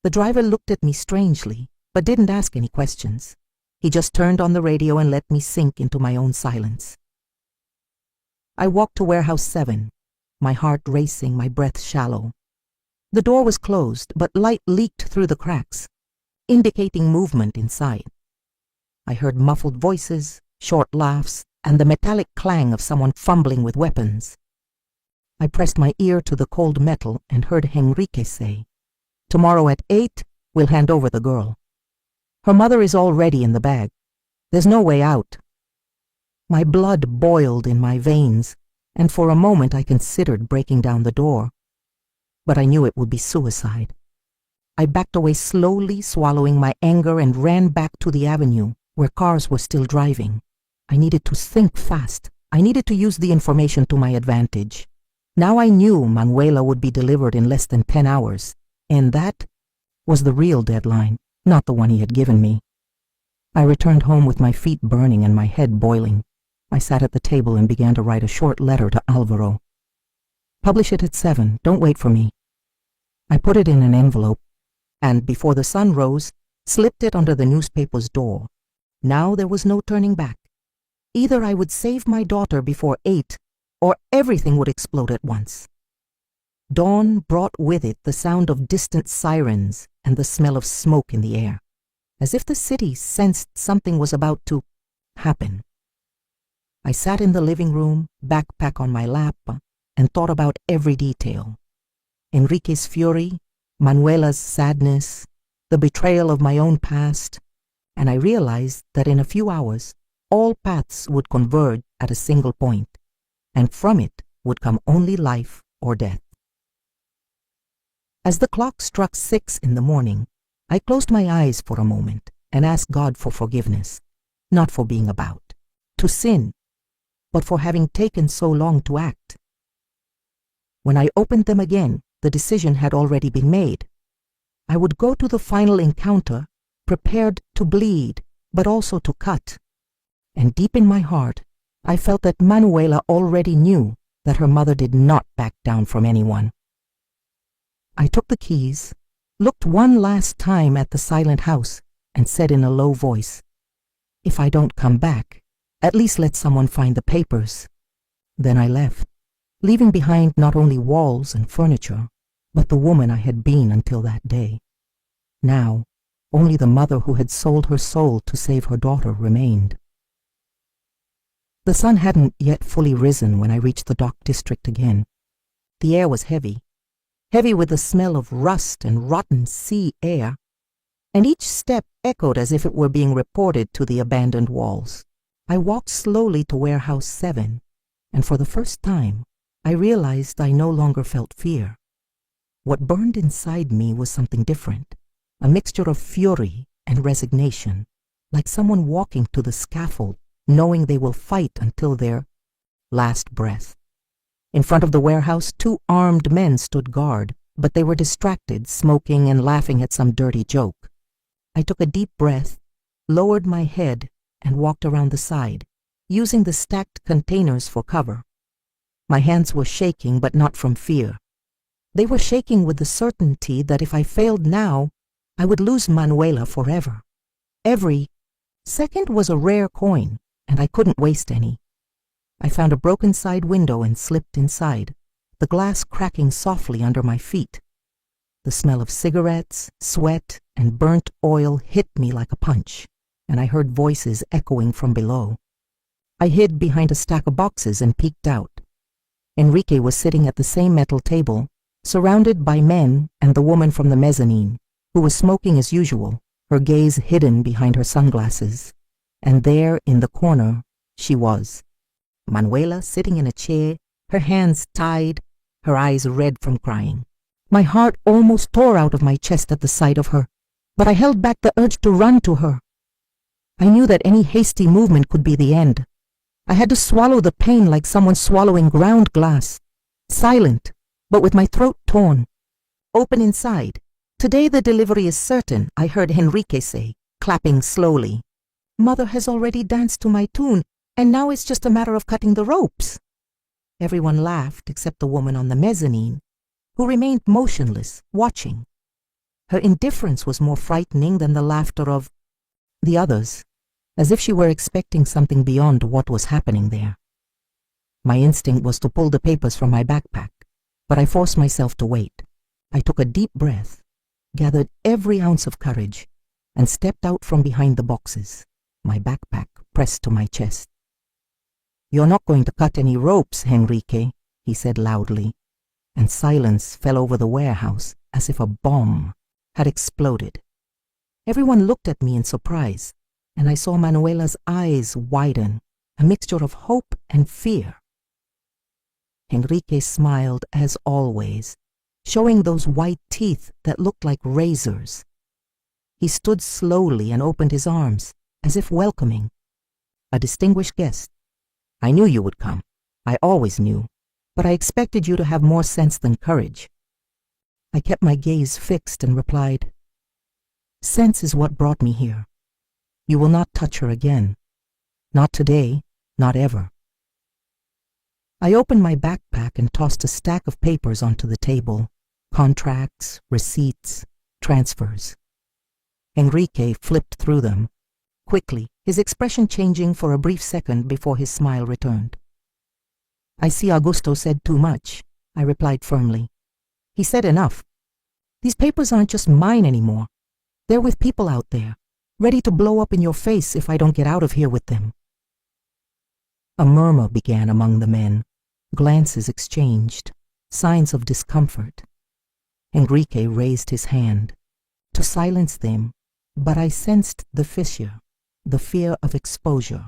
The driver looked at me strangely, but didn't ask any questions. He just turned on the radio and let me sink into my own silence. I walked to Warehouse 7, my heart racing, my breath shallow. The door was closed, but light leaked through the cracks, indicating movement inside. I heard muffled voices, short laughs, and the metallic clang of someone fumbling with weapons. I pressed my ear to the cold metal and heard Henrique say, "Tomorrow at 8, we'll hand over the girl. Her mother is already in the bag. There's no way out." My blood boiled in my veins, and for a moment I considered breaking down the door. But I knew it would be suicide. I backed away slowly, swallowing my anger, and ran back to the avenue, where cars were still driving. I needed to think fast. I needed to use the information to my advantage. Now I knew Manuela would be delivered in less than 10 hours, and that was the real deadline, not the one he had given me. I returned home with my feet burning and my head boiling. I sat at the table and began to write a short letter to Alvaro. "Publish it at 7, don't wait for me." I put it in an envelope, and before the sun rose, slipped it under the newspaper's door. Now there was no turning back. Either I would save my daughter before 8, or everything would explode at once. Dawn brought with it the sound of distant sirens and the smell of smoke in the air, as if the city sensed something was about to happen. I sat in the living room, backpack on my lap, and thought about every detail. Enrique's fury, Manuela's sadness, the betrayal of my own past, and I realized that in a few hours, all paths would converge at a single point, and from it would come only life or death. As the clock struck 6 in the morning, I closed my eyes for a moment and asked God for forgiveness, not for being about to sin, but for having taken so long to act. When I opened them again, the decision had already been made. I would go to the final encounter prepared to bleed, but also to cut. And deep in my heart, I felt that Manuela already knew that her mother did not back down from anyone. I took the keys, looked one last time at the silent house, and said in a low voice, "If I don't come back, at least let someone find the papers." Then I left, leaving behind not only walls and furniture, but the woman I had been until that day. Now, only the mother who had sold her soul to save her daughter remained. The sun hadn't yet fully risen when I reached the dock district again. The air was heavy with the smell of rust and rotten sea air, and each step echoed as if it were being reported to the abandoned walls. I walked slowly to Warehouse 7, and for the first time, I realized I no longer felt fear. What burned inside me was something different, a mixture of fury and resignation, like someone walking to the scaffold, knowing they will fight until their last breath. In front of the warehouse, 2 armed men stood guard, but they were distracted, smoking and laughing at some dirty joke. I took a deep breath, lowered my head, and walked around the side, using the stacked containers for cover. My hands were shaking, but not from fear. They were shaking with the certainty that if I failed now, I would lose Manuela forever. Every second was a rare coin, and I couldn't waste any. I found a broken side window and slipped inside, the glass cracking softly under my feet. The smell of cigarettes, sweat, and burnt oil hit me like a punch, and I heard voices echoing from below. I hid behind a stack of boxes and peeked out. Enrique was sitting at the same metal table, surrounded by men and the woman from the mezzanine, who was smoking as usual, her gaze hidden behind her sunglasses. And there, in the corner, she was. Manuela sitting in a chair, her hands tied, her eyes red from crying. My heart almost tore out of my chest at the sight of her, but I held back the urge to run to her. I knew that any hasty movement could be the end. I had to swallow the pain like someone swallowing ground glass. Silent, but with my throat torn. Open inside. Today the delivery is certain, I heard Enrique say, clapping slowly. Mother has already danced to my tune, and now it's just a matter of cutting the ropes. Everyone laughed except the woman on the mezzanine, who remained motionless, watching. Her indifference was more frightening than the laughter of the others, as if she were expecting something beyond what was happening there. My instinct was to pull the papers from my backpack, but I forced myself to wait. I took a deep breath, gathered every ounce of courage, and stepped out from behind the boxes, my backpack pressed to my chest. You're not going to cut any ropes, Enrique, he said loudly, and silence fell over the warehouse as if a bomb had exploded. Everyone looked at me in surprise, and I saw Manuela's eyes widen, a mixture of hope and fear. Enrique smiled as always, showing those white teeth that looked like razors. He stood slowly and opened his arms, as if welcoming. A distinguished guest. I knew you would come. I always knew, but I expected you to have more sense than courage. I kept my gaze fixed and replied, Sense is what brought me here. You will not touch her again. Not today, not ever. I opened my backpack and tossed a stack of papers onto the table. Contracts, receipts, transfers. Enrique flipped through them, quickly, his expression changing for a brief second before his smile returned. I see Augusto said too much, I replied firmly. He said enough. These papers aren't just mine anymore. They're with people out there, ready to blow up in your face if I don't get out of here with them. A murmur began among the men. Glances exchanged, signs of discomfort. Enrique raised his hand to silence them, but I sensed the fissure, the fear of exposure.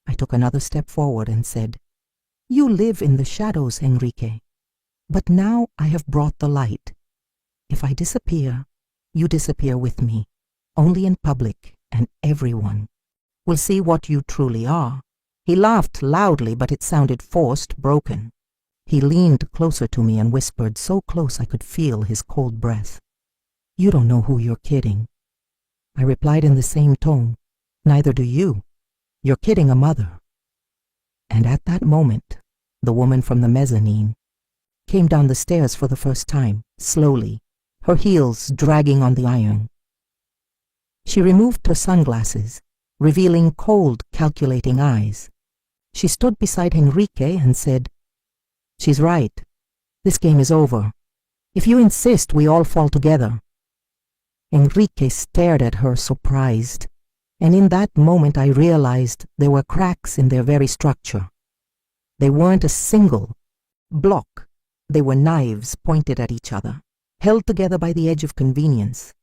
I took another step forward and said, You live in the shadows, Enrique, but now I have brought the light. If I disappear, you disappear with me, only in public, and everyone will see what you truly are. He laughed loudly, but it sounded forced, broken. He leaned closer to me and whispered so close I could feel his cold breath. You don't know who you're kidding. I replied in the same tone, Neither do you. You're kidding a mother. And at that moment, the woman from the mezzanine came down the stairs for the first time, slowly, her heels dragging on the iron. She removed her sunglasses, revealing cold, calculating eyes. She stood beside Enrique and said, She's right. This game is over. If you insist, we all fall together. Enrique stared at her surprised, and in that moment I realized there were cracks in their very structure. They weren't a single block. They were knives pointed at each other, held together by the edge of convenience.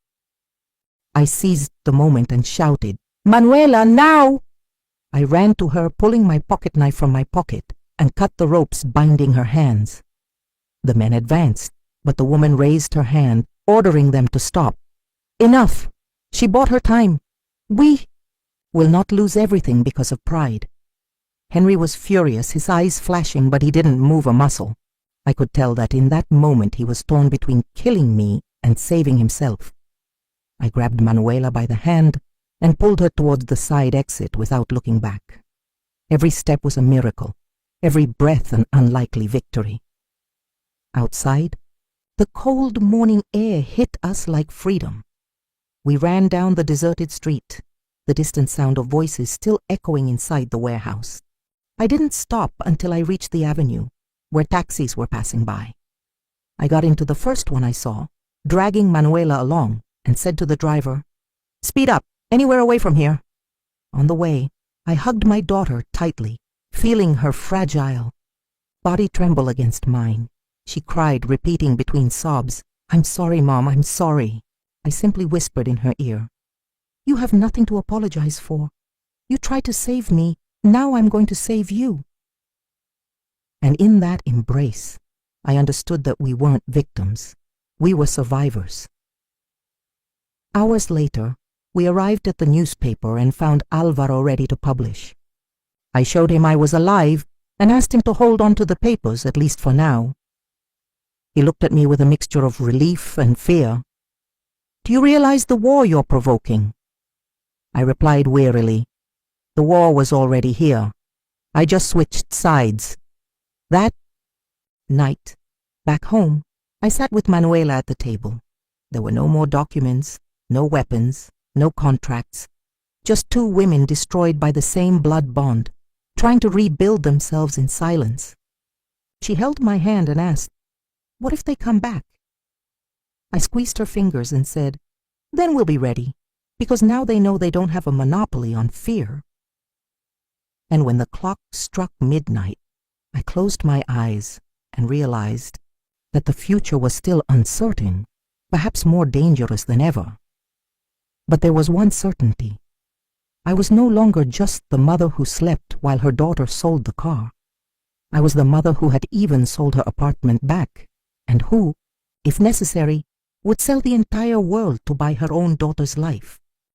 I seized the moment and shouted, Manuela, now! I ran to her, pulling my pocket knife from my pocket, and cut the ropes binding her hands. The men advanced, but the woman raised her hand, ordering them to stop. Enough! She bought her time. We will not lose everything because of pride. Henry was furious, his eyes flashing, but he didn't move a muscle. I could tell that in that moment he was torn between killing me and saving himself. I grabbed Manuela by the hand and pulled her towards the side exit without looking back. Every step was a miracle, every breath an unlikely victory. Outside, the cold morning air hit us like freedom. We ran down the deserted street, the distant sound of voices still echoing inside the warehouse. I didn't stop until I reached the avenue, where taxis were passing by. I got into the first one I saw, dragging Manuela along, and said to the driver, "Speed up, anywhere away from here." On the way, I hugged my daughter tightly, feeling her fragile body tremble against mine. She cried, repeating between sobs, "I'm sorry, Mom, I'm sorry." I simply whispered in her ear, "You have nothing to apologize for. You tried to save me, now I'm going to save you." And in that embrace, I understood that we weren't victims. We were survivors. Hours later, we arrived at the newspaper and found Alvaro ready to publish. I showed him I was alive and asked him to hold on to the papers, at least for now. He looked at me with a mixture of relief and fear. "Do you realize the war you're provoking?" I replied wearily, "The war was already here. I just switched sides." That night, back home, I sat with Manuela at the table. There were no more documents, no weapons, no contracts, just two women destroyed by the same blood bond, trying to rebuild themselves in silence. She held my hand and asked, "What if they come back?" I squeezed her fingers and said, "Then we'll be ready, because now they know they don't have a monopoly on fear." And when the clock struck midnight, I closed my eyes and realized that the future was still uncertain, perhaps more dangerous than ever. But there was one certainty. I was no longer just the mother who slept while her daughter sold the car. I was the mother who had even sold her apartment back, and who, if necessary, would sell the entire world to buy her own daughter's life.